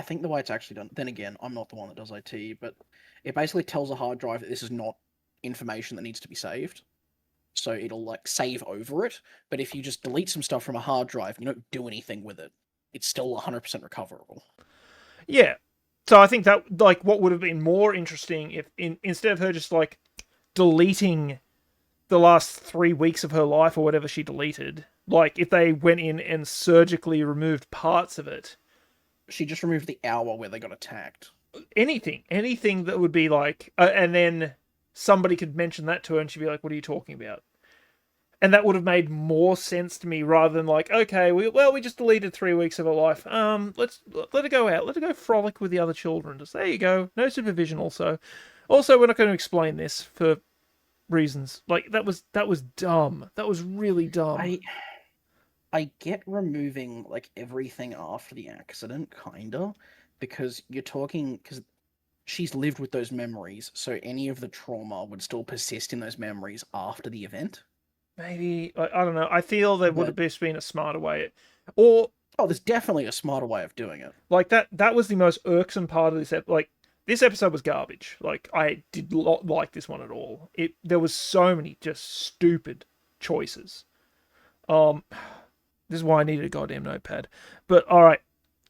think the way it's actually done. Then again, I'm not the one that does IT, but it basically tells a hard drive that this is not information that needs to be saved. So it'll like save over it. But if you just delete some stuff from a hard drive and you don't do anything with it, it's still 100% recoverable. Yeah. So I think that like what would have been more interesting if instead of her just like deleting the last 3 weeks of her life or whatever she deleted, like if they went in and surgically removed parts of it. She just removed the hour where they got attacked. Anything that would be like, and then somebody could mention that to her and she'd be like, what are you talking about? And that would have made more sense to me rather than like, okay, we just deleted 3 weeks of her life. Let's let her go out. Let her go frolic with the other children. Just there you go. No supervision also. Also, we're not going to explain this for reasons. Like that was dumb. That was really dumb. I get removing like everything after the accident, kinda, because she's lived with those memories, so any of the trauma would still persist in those memories after the event. maybe I don't know. I feel there would have just been a smarter way, or there's definitely a smarter way of doing it. like that was the most irksome part of this episode. Like this episode was garbage. Like I did not like this one at all. There was so many just stupid choices. This is why I needed a goddamn notepad. But all right,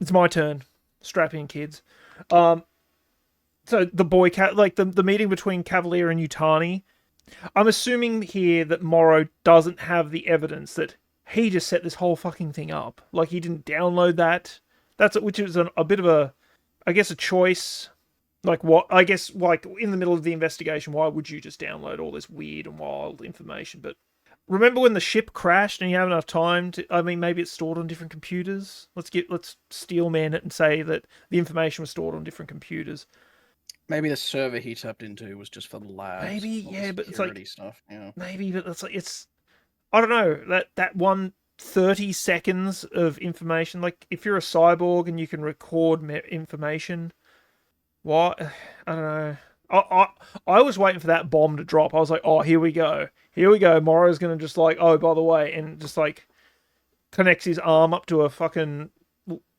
it's my turn. Strap in, kids. So the boy cat, like the meeting between Cavalier and Utani. I'm assuming here that Morrow doesn't have the evidence that he just set this whole fucking thing up. Like he didn't download that. Which is a bit of a, I guess, a choice. Like what? I guess like in the middle of the investigation, why would you just download all this weird and wild information? But remember when the ship crashed and you have enough time to? I mean, maybe it's stored on different computers. Let's steelman it and say that the information was stored on different computers. Maybe the server he tapped into was just for the labs. Maybe, yeah, but it's like stuff. Yeah. Maybe, but it's I don't know, that one 30 seconds of information. Like if you're a cyborg and you can record information, what? I don't know. I was waiting for that bomb to drop. I was like, oh, here we go. Morrow's gonna just like, oh, by the way, and just like connects his arm up to a fucking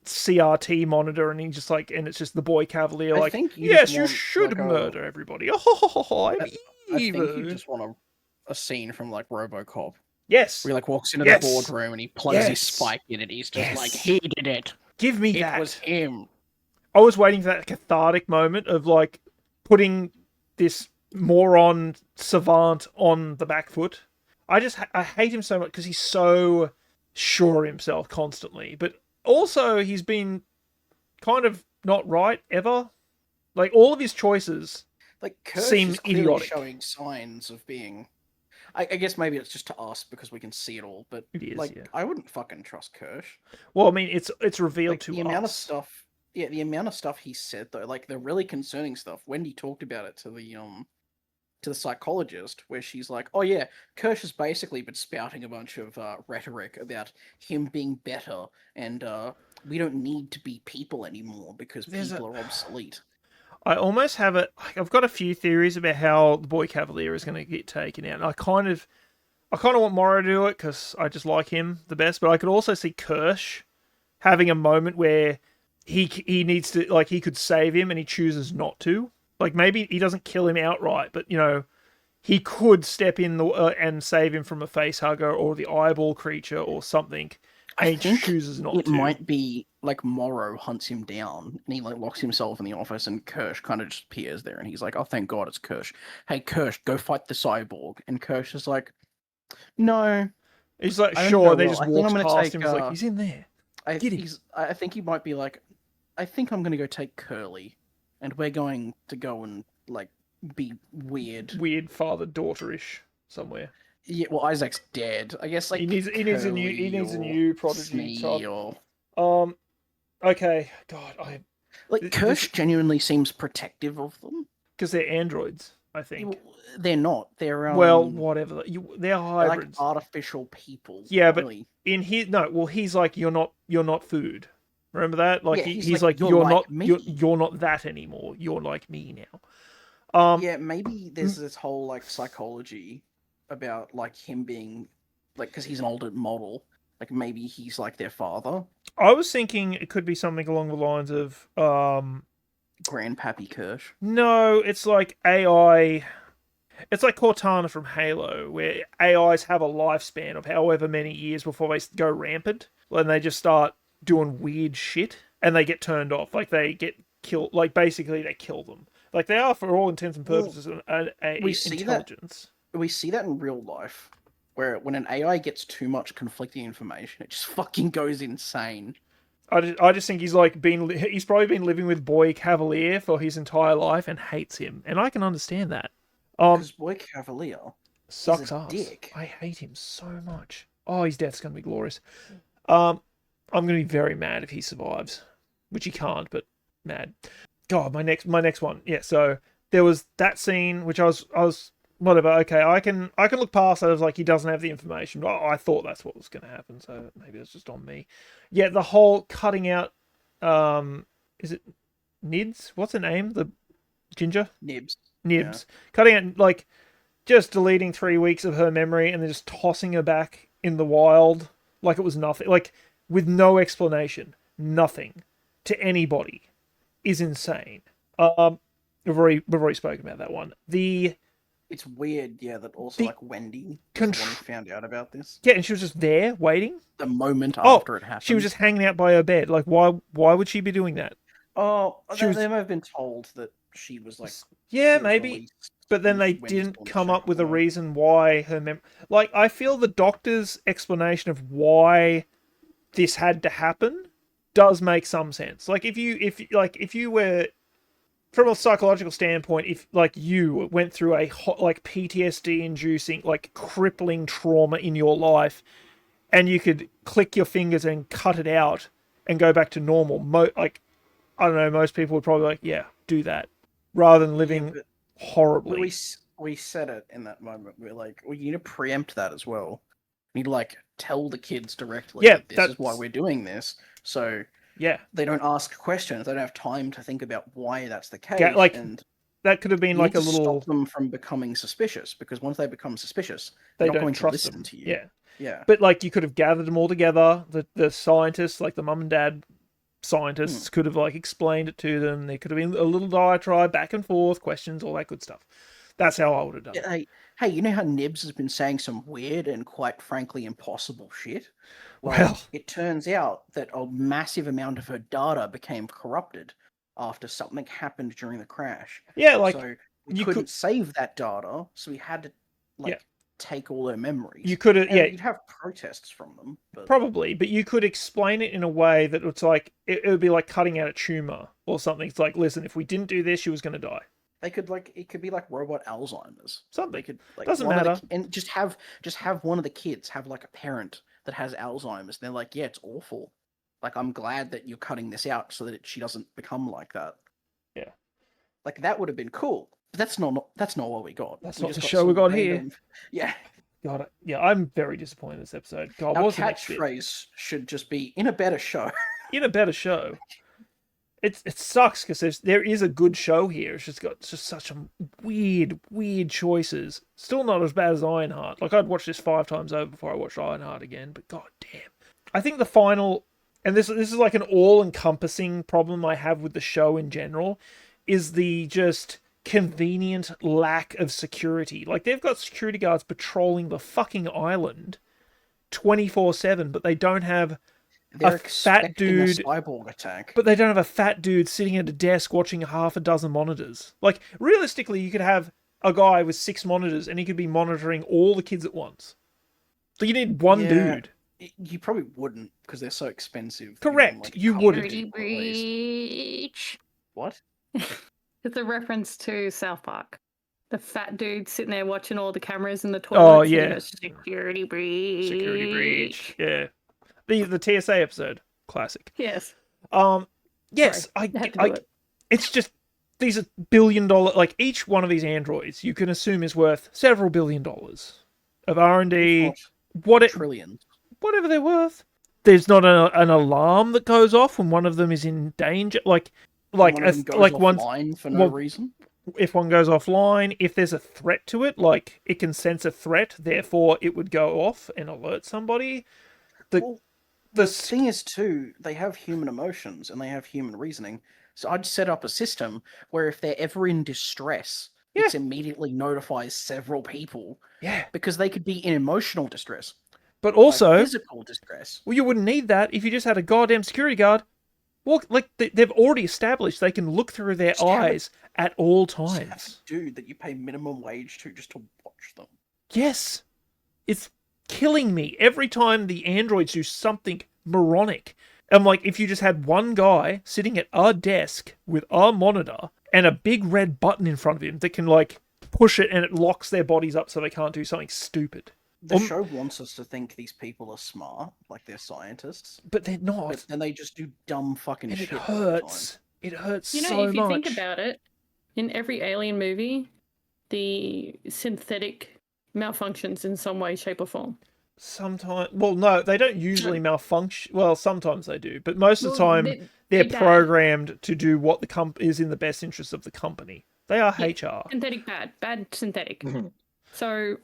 CRT monitor, and he's just like, and it's just the boy Cavalier like, yes, you should murder everybody. Oh, I'm evil. I think you just want a scene from like RoboCop. Yes. Where he like walks into the boardroom and he plugs his spike in, and he's just like, he did it. Give me that. It was him. I was waiting for that cathartic moment of like putting this moron savant on the back foot. I hate him so much because he's so sure of himself constantly, but also he's been kind of not right ever. Like all of his choices like Kirsch seem is clearly idiotic. showing signs of being. I guess maybe it's just to us because we can see it all, but it is, like yeah. I wouldn't fucking trust Kirsch. Well, I mean, it's revealed like, to the us. amount of stuff. Yeah, the amount of stuff he said though, like the really concerning stuff. Wendy talked about it to the psychologist, where she's like, "Oh yeah, Kirsch has basically been spouting a bunch of rhetoric about him being better, and we don't need to be people anymore because people are obsolete." I almost have it. I've got a few theories about how the boy Cavalier is going to get taken out. And I kind of want Morrow to do it because I just like him the best. But I could also see Kirsch having a moment where he needs to, like, he could save him and he chooses not to. Like maybe he doesn't kill him outright, but you know, he could step in and save him from a facehugger or the eyeball creature or something. And I think chooses not it to. might be like Morrow hunts him down and he like locks himself in the office, and Kirsch kind of just appears there and he's like, "Oh, thank God it's Kirsch. Hey, Kirsch, go fight the cyborg." And Kirsch is like, "No." He's like, "Sure." They just walks past him. He's like, "He's in there." I think he might be like, "I think I'm gonna go take Curly, and we're going to go and like be weird father-daughter-ish somewhere." Yeah, well, Isaac's dead. I guess like he needs a new prodigy type. Okay, God, Kirsch genuinely seems protective of them because they're androids. I think they're not. They're well, whatever. They're hybrids, like artificial people. Yeah, really. But in his he's like, you're not food. Remember that? Like yeah, he's like, you're not that anymore. You're like me now. Yeah, maybe there's this whole like psychology about like him being like, because he's an older model, like maybe he's like their father. I was thinking it could be something along the lines of Grandpappy Kirsch. No, it's like AI. It's like Cortana from Halo, where AIs have a lifespan of however many years before they go rampant, and they just start doing weird shit, and they get turned off. Like they get killed. Like basically they kill them. Like they are, for all intents and purposes, an intelligence. We see that in real life, where when an AI gets too much conflicting information, it just fucking goes insane. I just think he's probably been living with Boy Cavalier for his entire life and hates him, and I can understand that. Because Boy Cavalier sucks ass. Dick. I hate him so much. Oh, his death's gonna be glorious. I'm gonna be very mad if he survives, which he can't, but mad. God, my next one. Yeah, so there was that scene which I was whatever. Okay, I can look past that. I was like, he doesn't have the information. But I thought that's what was going to happen, so maybe it's just on me. Yeah, the whole cutting out. Is it Nids? What's her name? The ginger? Nibs. Yeah. Cutting out, like, just deleting 3 weeks of her memory and then just tossing her back in the wild like it was nothing, like with no explanation, nothing to anybody, is insane. We've already spoken about that one. It's weird, yeah, that also like Wendy was the one who found out about this. Yeah, and she was just there waiting. The moment after it happened. She was just hanging out by her bed. Like, why would she be doing that? Oh, they may have been told that she was like. Yeah, maybe. But then they didn't come up with a reason why her like, I feel the doctor's explanation of why this had to happen does make some sense. Like, if you were, from a psychological standpoint, if like you went through a like PTSD inducing, like crippling trauma in your life, and you could click your fingers and cut it out and go back to normal, like, I don't know, most people would probably like, yeah, do that, rather than living horribly. We said it in that moment. We're like, we need to preempt that as well. We need to like tell the kids directly, yeah, this is why we're doing this. So yeah, they don't ask questions. They don't have time to think about why that's the case. Like, and that could have been like a little. Stop them from becoming suspicious, because once they become suspicious, they they're not don't going trust to listen them. to you. Yeah, yeah. But like, you could have gathered them all together. The scientists, like the mum and dad scientists, could have like explained it to them. There could have been a little diatribe, back and forth, questions, all that good stuff. That's how I would have done it. Hey, you know how Nibs has been saying some weird and quite frankly impossible shit? Well, it turns out that a massive amount of her data became corrupted after something happened during the crash. Yeah, like, so we couldn't save that data, so we had to take all her memories. You could have, you'd have protests from them. But... Probably, but you could explain it in a way that it's like it would be like cutting out a tumor or something. It's like, listen, if we didn't do this, she was going to die. They could it could be like robot Alzheimer's. Something. They could Doesn't matter. And just have one of the kids have like a parent that has Alzheimer's. They're like, yeah, it's awful. Like, I'm glad that you're cutting this out so that she doesn't become like that. Yeah. Like, that would have been cool. But that's not what we got. That's not the show we got here. Yeah. God, yeah, I'm very disappointed in this episode. God, our catchphrase should just be "in a better show." In a better show. It sucks because there is a good show here. It's just such a weird choices. Still not as bad as Ironheart. Like, I'd watch this 5 times over before I watched Ironheart again. But god damn, I think the final, and this is like an all-encompassing problem I have with the show in general, is the just convenient lack of security. Like, they've got security guards patrolling the fucking island 24/7, but they don't have They're a fat dude a cyborg attack. But they don't have a fat dude sitting at a desk watching half a dozen monitors. Like, realistically, you could have a guy with 6 monitors and he could be monitoring all the kids at once. So you need one dude. You probably wouldn't, because they're so expensive. Correct. You wouldn't. Breach. What? It's a reference to South Park. The fat dude sitting there watching all the cameras in the toilet. Oh, yeah. Security breach. Security breach. Yeah. The TSA episode. Classic. Yes. Yes, Sorry, it's just, these are $1 billion, like, each one of these androids you can assume is worth several $1 billion of R&D, trillions. Whatever they're worth. There's not an alarm that goes off when one of them is in danger, like one of them goes offline for no reason. If one goes offline, if there's a threat to it, like, it can sense a threat, therefore it would go off and alert somebody. The thing is, too, they have human emotions and they have human reasoning. So I'd set up a system where if they're ever in distress, it immediately notifies several people. Yeah. Because they could be in emotional distress. But also, physical distress. Well, you wouldn't need that if you just had a goddamn security guard. Well, like, they've already established they can look through their eyes at all times. Dude, that you pay minimum wage to just to watch them. Yes. It's killing me every time the androids do something moronic. I'm like, if you just had one guy sitting at a desk with a monitor and a big red button in front of him that can, like, push it and it locks their bodies up so they can't do something stupid. The show wants us to think these people are smart, like they're scientists. But they're not. But then they just do dumb fucking and shit. It hurts. It hurts so much. You know, if you think about it, in every alien movie, the synthetic malfunctions in some way, shape, or form. Sometimes, well, no, they don't usually malfunction. Well, sometimes they do, but most of the time they're programmed to do what the is in the best interest of the company. They are HR. Synthetic bad synthetic. So,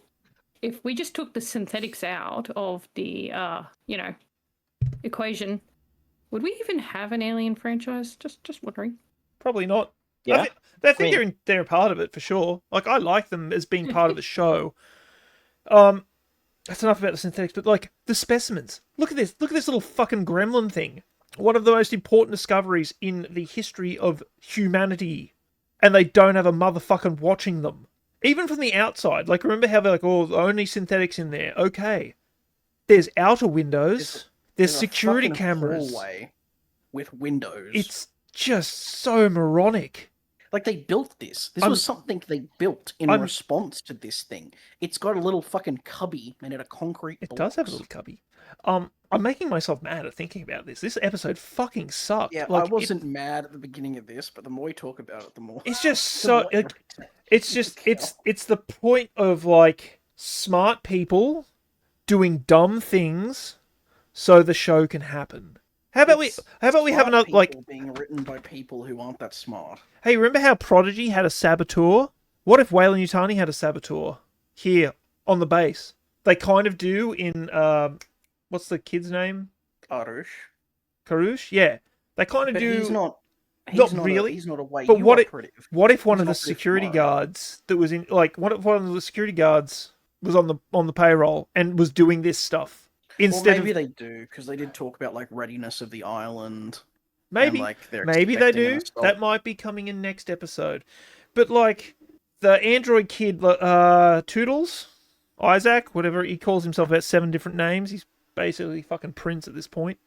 if we just took the synthetics out of the, equation, would we even have an Alien franchise? Just wondering. Probably not. Yeah. I think they're a part of it for sure. Like, I like them as being part of the show. That's enough about the synthetics, but like the specimens. Look at this. Look at this little fucking gremlin thing. One of the most important discoveries in the history of humanity. And they don't have a motherfucking watching them. Even from the outside. Like, remember how they're like, oh, only synthetics in there. Okay. There's outer windows. There's security cameras. Hallway with windows. It's just so moronic. Like, they built this. This was something they built in response to this thing. It's got a little fucking cubby made out of concrete blocks. It does have a little cubby. I'm making myself mad at thinking about this. This episode fucking sucked. Yeah, like, I wasn't mad at the beginning of this, but the more we talk about it, the more... It's just so... It's the point of, like, smart people doing dumb things so the show can happen. How about we have another, like... being written by people who aren't that smart. Hey, remember how Prodigy had a saboteur? What if Weyland-Yutani had a saboteur? Here, on the base. They kind of do in, what's the kid's name? Karush? Yeah. They kind of do... He's not really. He's not a way. But what if one He's of the not security smart. guards that was in, like, what if one of the security guards was on the payroll and was doing this stuff instead Well, maybe of... they do, because they did talk about, like, readiness of the island. Maybe, and, like, they're maybe they expecting an do. assault. That might be coming in next episode. But, like, the android kid, Toodles, Isaac, whatever, he calls himself about 7 different names. He's basically fucking Prince at this point.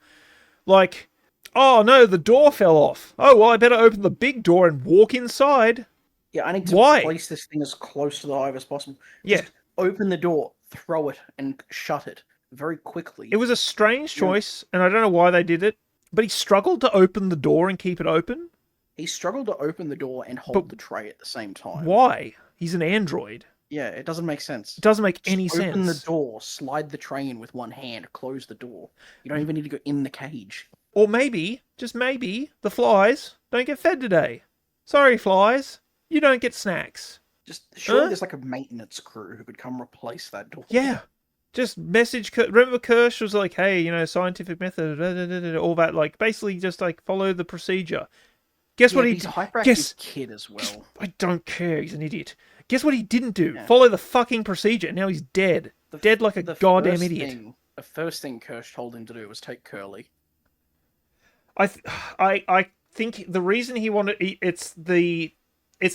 Like, oh no, the door fell off. Oh, well, I better open the big door and walk inside. Yeah, I need to Why? place this thing as close to the hive as possible. Yeah. Just open the door, throw it, and shut it very quickly. It was a strange choice, and I don't know why they did it, but he struggled to open the door and keep it open. He struggled to open the door and hold the tray at the same time. Why? He's an android. Yeah, it doesn't make sense. It doesn't make any Just sense. Open the door, slide the tray in with one hand, close the door. You don't even need to go in the cage. Or maybe, just maybe, the flies don't get fed today. Sorry, flies. You don't get snacks. Just surely there's like a maintenance crew who could come replace that door. Yeah. Just message... Remember Kirsch was like, hey, scientific method, all that, like, basically just, like, follow the procedure. Guess what he... He's a hyperactive kid as well. I don't care, he's an idiot. Guess what he didn't do? Yeah. Follow the fucking procedure. Now he's dead. Dead like a goddamn idiot. The first thing Kirsch told him to do was take Curly. I think the reason he wanted... It's the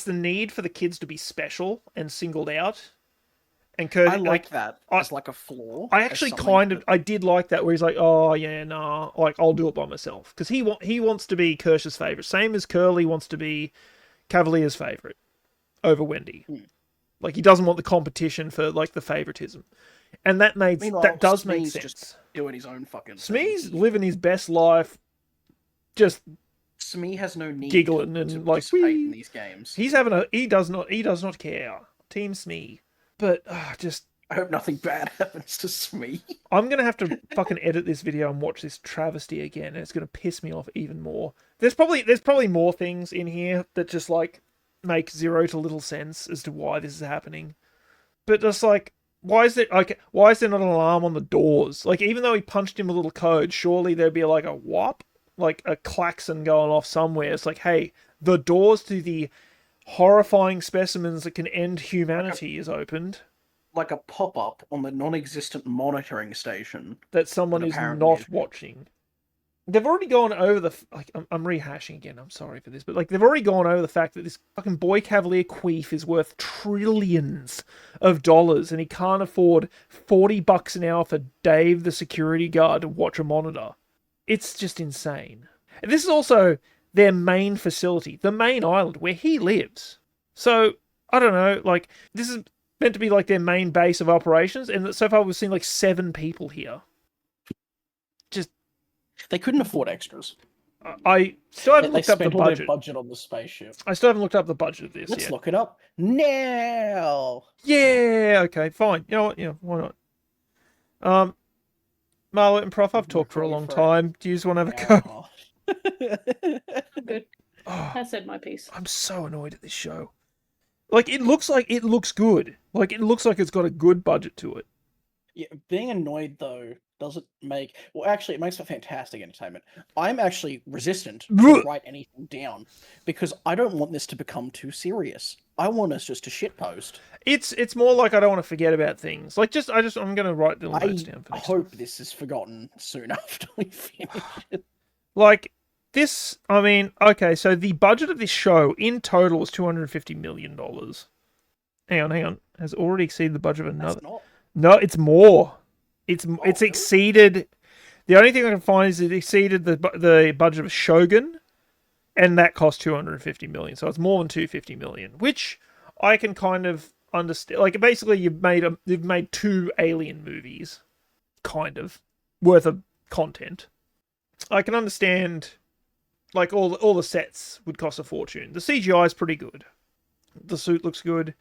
need for the kids to be special and singled out. And Kirsch, I like that as like a flaw. I actually I did like that where he's like, oh yeah, nah, like I'll do it by myself. Because he wants to be Kirsch's favourite. Same as Curly wants to be Cavalier's favourite over Wendy. Like he doesn't want the competition for like the favoritism. And that does make sense. Just doing his own fucking Smee's living his best life. Just Smee has no need giggling to and like participate in these games. He does not care. Team Smee. But just I hope nothing bad happens to Smee. I'm gonna have to fucking edit this video and watch this travesty again, and it's gonna piss me off even more. There's probably more things in here that just like make zero to little sense as to why this is happening. But just like, why is there not an alarm on the doors? Like, even though he punched him a little code, surely there'd be like a whop, like a klaxon going off somewhere. It's like, hey, the doors to the horrifying specimens that can end humanity is opened. Like a pop-up on the non-existent monitoring station that someone is not watching. They've already gone over the... Like, I'm rehashing again, I'm sorry for this, but like they've already gone over the fact that this fucking boy Cavalier queef is worth trillions of dollars and he can't afford $40 an hour for Dave the security guard to watch a monitor. It's just insane. And this is also their main facility, the main island where he lives. So, I don't know, like, this is meant to be like their main base of operations, and so far we've seen like 7 people here. Just... They couldn't afford extras. I still haven't looked up the budget. They spent all their budget on the spaceship. I still haven't looked up the budget of this Let's look it up now. Yeah, okay, fine. You know what? Yeah, why not? Marlo and Prof, I've talked for a long time. Do you just want to have a go? I'm good. I said my piece. I'm so annoyed at this show. Like it looks good. Like it looks like it's got a good budget to it. Yeah, being annoyed though doesn't make. Well, actually, it makes for fantastic entertainment. I'm actually resistant to write anything down because I don't want this to become too serious. I want us just to shitpost. It's more like I don't want to forget about things. Like I'm gonna write the notes down for I next hope this is forgotten soon after we finish it. Like this, I mean, okay, so the budget of this show in total is $250 million. Hang on. Has already exceeded the budget of another. No, it's more. It's exceeded. The only thing I can find is it exceeded the budget of Shogun, and that cost $250 million. So it's more than $250 million, which I can kind of understand. Like basically, you've made 2 Alien movies, kind of worth of content. I can understand. Like all the sets would cost a fortune. The CGI is pretty good. The suit looks good.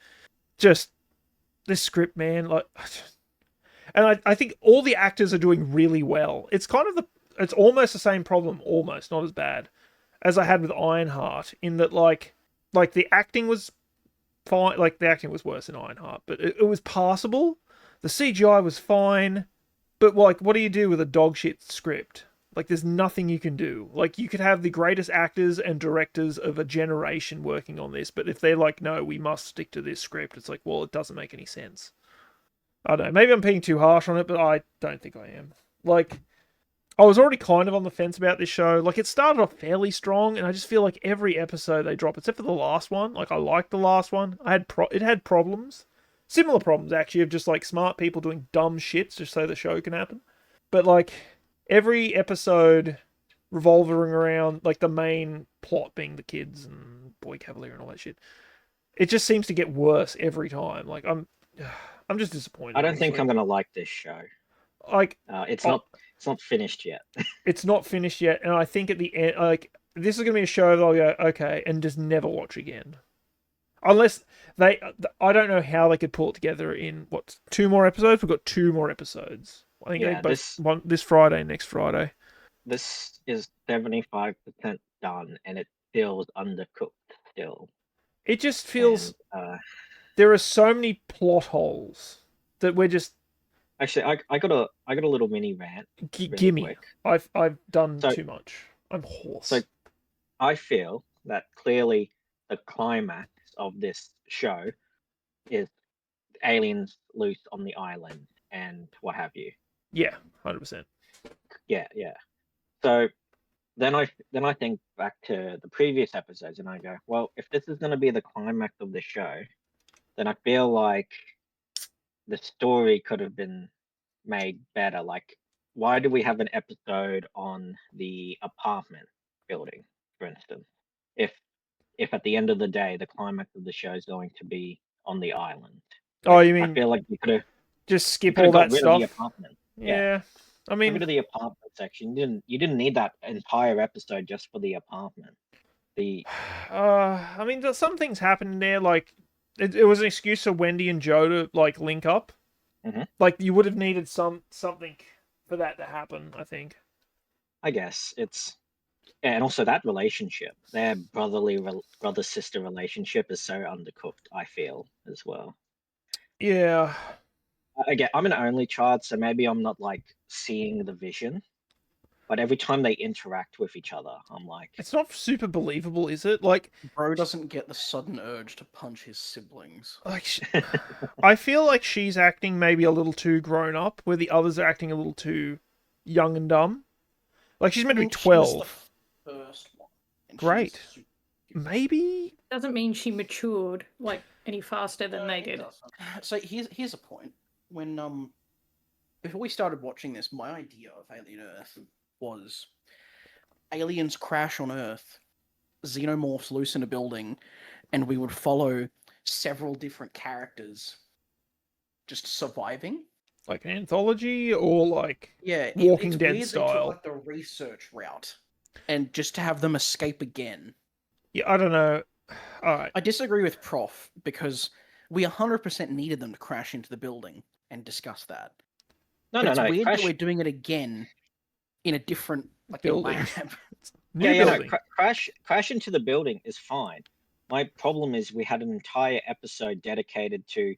Just this script, man, like, and I think all the actors are doing really well. It's kind of it's almost the same problem, almost not as bad as I had with Ironheart, in that like the acting was fine. Like the acting was worse than Ironheart, but it was passable. The CGI was fine, but like, what do you do with a dog shit script? Like, there's nothing you can do. Like, you could have the greatest actors and directors of a generation working on this, but if they're like, no, we must stick to this script, it's like, well, it doesn't make any sense. I don't know. Maybe I'm being too harsh on it, but I don't think I am. Like, I was already kind of on the fence about this show. Like, it started off fairly strong, and I just feel like every episode they drop, except for the last one. Like, I liked the last one. It had problems. Similar problems, actually, of just, like, smart people doing dumb shit just so the show can happen. But, like, every episode revolving around like the main plot being the kids and Boy Cavalier and all that shit. It just seems to get worse every time. Like I'm just disappointed. I don't think I'm gonna like this show. Like it's not finished yet. It's not finished yet, and I think at the end, like this is gonna be a show that I'll go okay and just never watch again. Unless I don't know how they could pull it together in 2 more episodes. We've got 2 more episodes. I think this Friday, next Friday. This is 75% done, and it feels undercooked still. It just feels there are so many plot holes that we're just. Actually, I got a little mini rant. Gimme! Quick. I've done too much. I'm hoarse. So I feel that clearly the climax of this show is aliens loose on the island and what have you. Yeah, 100%. Yeah. So then I think back to the previous episodes and I go, well, if this is going to be the climax of the show, then I feel like the story could have been made better. Like, why do we have an episode on the apartment building, for instance? If at the end of the day the climax of the show is going to be on the island. Oh, you mean I feel like you could have just skip all that stuff. The apartment. Yeah. I mean, get rid of the apartment section. You didn't need that entire episode just for the apartment. I mean, there's some things happening there. Like, it was an excuse for Wendy and Joe to like link up. Mm-hmm. Like, you would have needed something for that to happen. I think. I guess and also that relationship, their brother sister relationship, is so undercooked. I feel as well. Yeah. Again, I'm an only child, so maybe I'm not like seeing the vision. But every time they interact with each other, I'm like, it's not super believable, is it? Like, bro doesn't get the sudden urge to punch his siblings. Like, I feel like she's acting maybe a little too grown up, where the others are acting a little too young and dumb. Like, she's meant to be 12. She was the first one. Great. Maybe doesn't mean she matured like any faster than they did. So here's a point. When before we started watching this, my idea of Alien Earth was aliens crash on Earth, xenomorphs loose in a building, and we would follow several different characters just surviving. Like an anthology or like Walking Dead style. Like the research route, and just to have them escape again. Yeah, I don't know. All right. I disagree with Prof because we 100% needed them to crash into the building and discuss that. It's weird that we're doing it again in a different building. lab. Crash into the building is fine, My problem is we had an entire episode dedicated to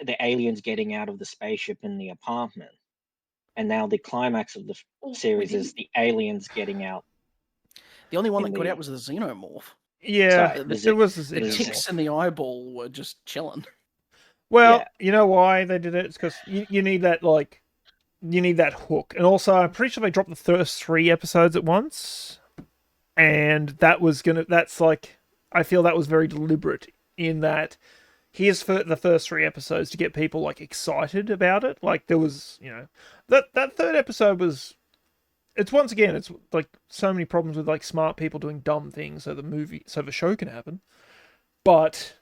the aliens getting out of the spaceship in the apartment, and now the climax of the series is the aliens getting out. The only one that in got the- out was the xenomorph. Yeah, So there was a the xenomorph. ticks in the eyeball were just chilling. Well, Yeah. you know why they did it? It's because you need that you need that hook, and also I'm pretty sure they dropped the first 3 episodes at once, and that's like I feel that was very deliberate in that here's for the first 3 episodes to get people like excited about it. Like there was, that 3rd episode was. It's once again, it's like so many problems with like smart people doing dumb things so the show can happen. But,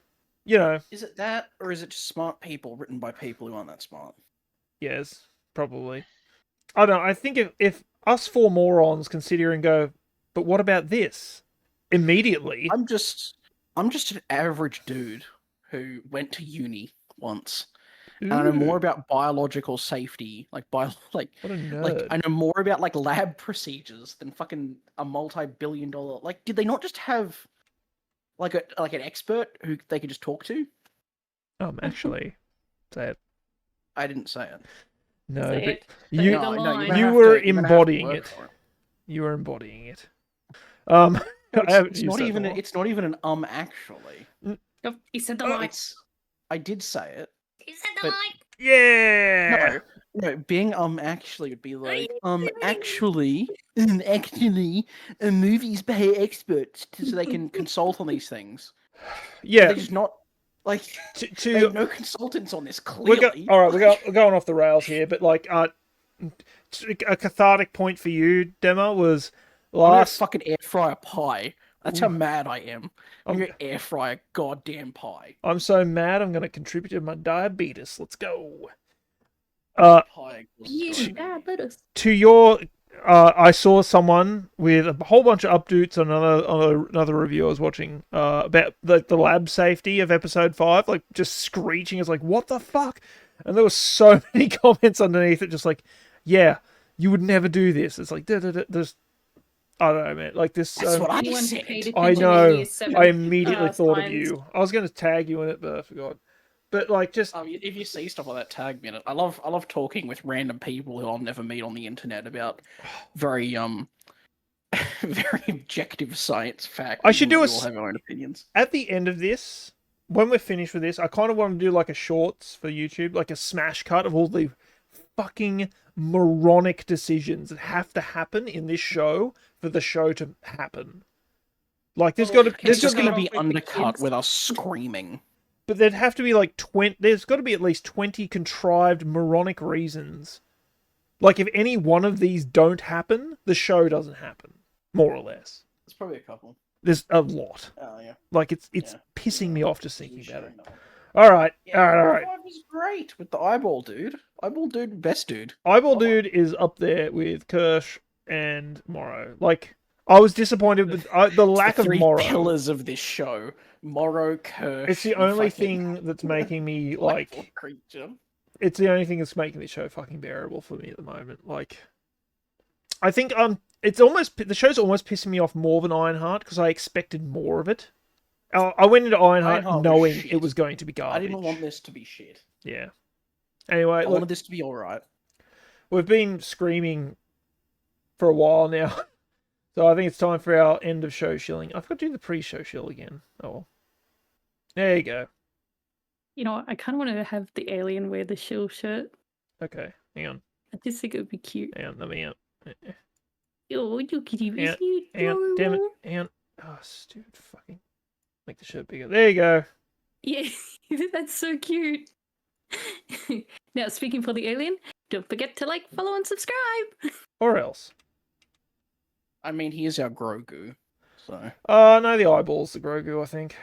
Is it that, or is it just smart people written by people who aren't that smart? yes, probably. I don't know. I think if us 4 morons consider and go, but what about this? Immediately. I'm just an average dude who went to uni once. And I know more about biological safety, like What a nerd. like I know more about like lab procedures than fucking a multi-billion-dollar. Like, did they not just have like an expert who they could just talk to? Actually, say it. I didn't say it. No, Say but it. you Say the line. you were embodying it. You were embodying it. It's not even an actually. Oh, he said the line. I did say it. He said the line. Yeah. No, being actually would be like actually, movies pay experts so they can consult on these things. Yeah. They're just not like they have no consultants on this. We're Clearly, we're going off the rails here, but like a cathartic point for you, Dema, was I'm gonna last fucking air fry a pie. That's how mad I am. I'm gonna air fry a goddamn pie. I'm so mad I'm gonna contribute to my diabetes. Let's go. To your I saw someone with a whole bunch of updates on another review I was watching about the lab safety of episode 5, like just screeching. It's like, what the fuck? And there were so many comments underneath it, just like, yeah, you would never do this. It's like, there's, I don't know, man. Like this. That's what I said. I know. I immediately thought of you. I was going to tag you in it, but I forgot. But like, just if you see stuff like that, tag me in it. I love talking with random people who I'll never meet on the internet about very very objective science facts. I should do all have our own opinions. At the end of this, when we're finished with this, I kind of want to do like a shorts for YouTube, like a smash cut of all the fucking moronic decisions that have to happen in this show for the show to happen. Like there's got to It's just going to be undercut with us screaming. But there'd have to be like 20. There's got to be at least 20 contrived moronic reasons. Like if any one of these don't happen, the show doesn't happen, more or less. There's probably a couple. There's a lot. Oh yeah. Like it's pissing me off just thinking about it. All right, all right. It was great with the eyeball dude. Eyeball dude, best dude. Eyeball dude is up there with Kirsch and Morrow. Like I was disappointed with the lack of Morrow. The 3 pillars of this show. Morrow, Kirsch. It's the only thing that's making me like. Creature. It's the only thing that's making this show fucking bearable for me at the moment. Like, I think it's almost the show's almost pissing me off more than Ironheart because I expected more of it. I went into Ironheart knowing it was going to be garbage. I didn't want this to be shit. Yeah. Anyway, I wanted this to be alright. We've been screaming for a while now. So I think it's time for our end of show shilling. I forgot to do the pre-show shill again. Oh well. There you go. You know what? I kind of want to have the alien wear the shill shirt. Okay, hang on. I just think it would be cute. Hang on, let me out. Oh, you kitty, Hang on, damn it. Hang on. Oh, stupid fucking. Make the shirt bigger. There you go. Yeah, that's so cute. Now, speaking for the alien, don't forget to like, follow, and subscribe. Or else. I mean, he is our Grogu, so. No, the eyeball's the Grogu, I think.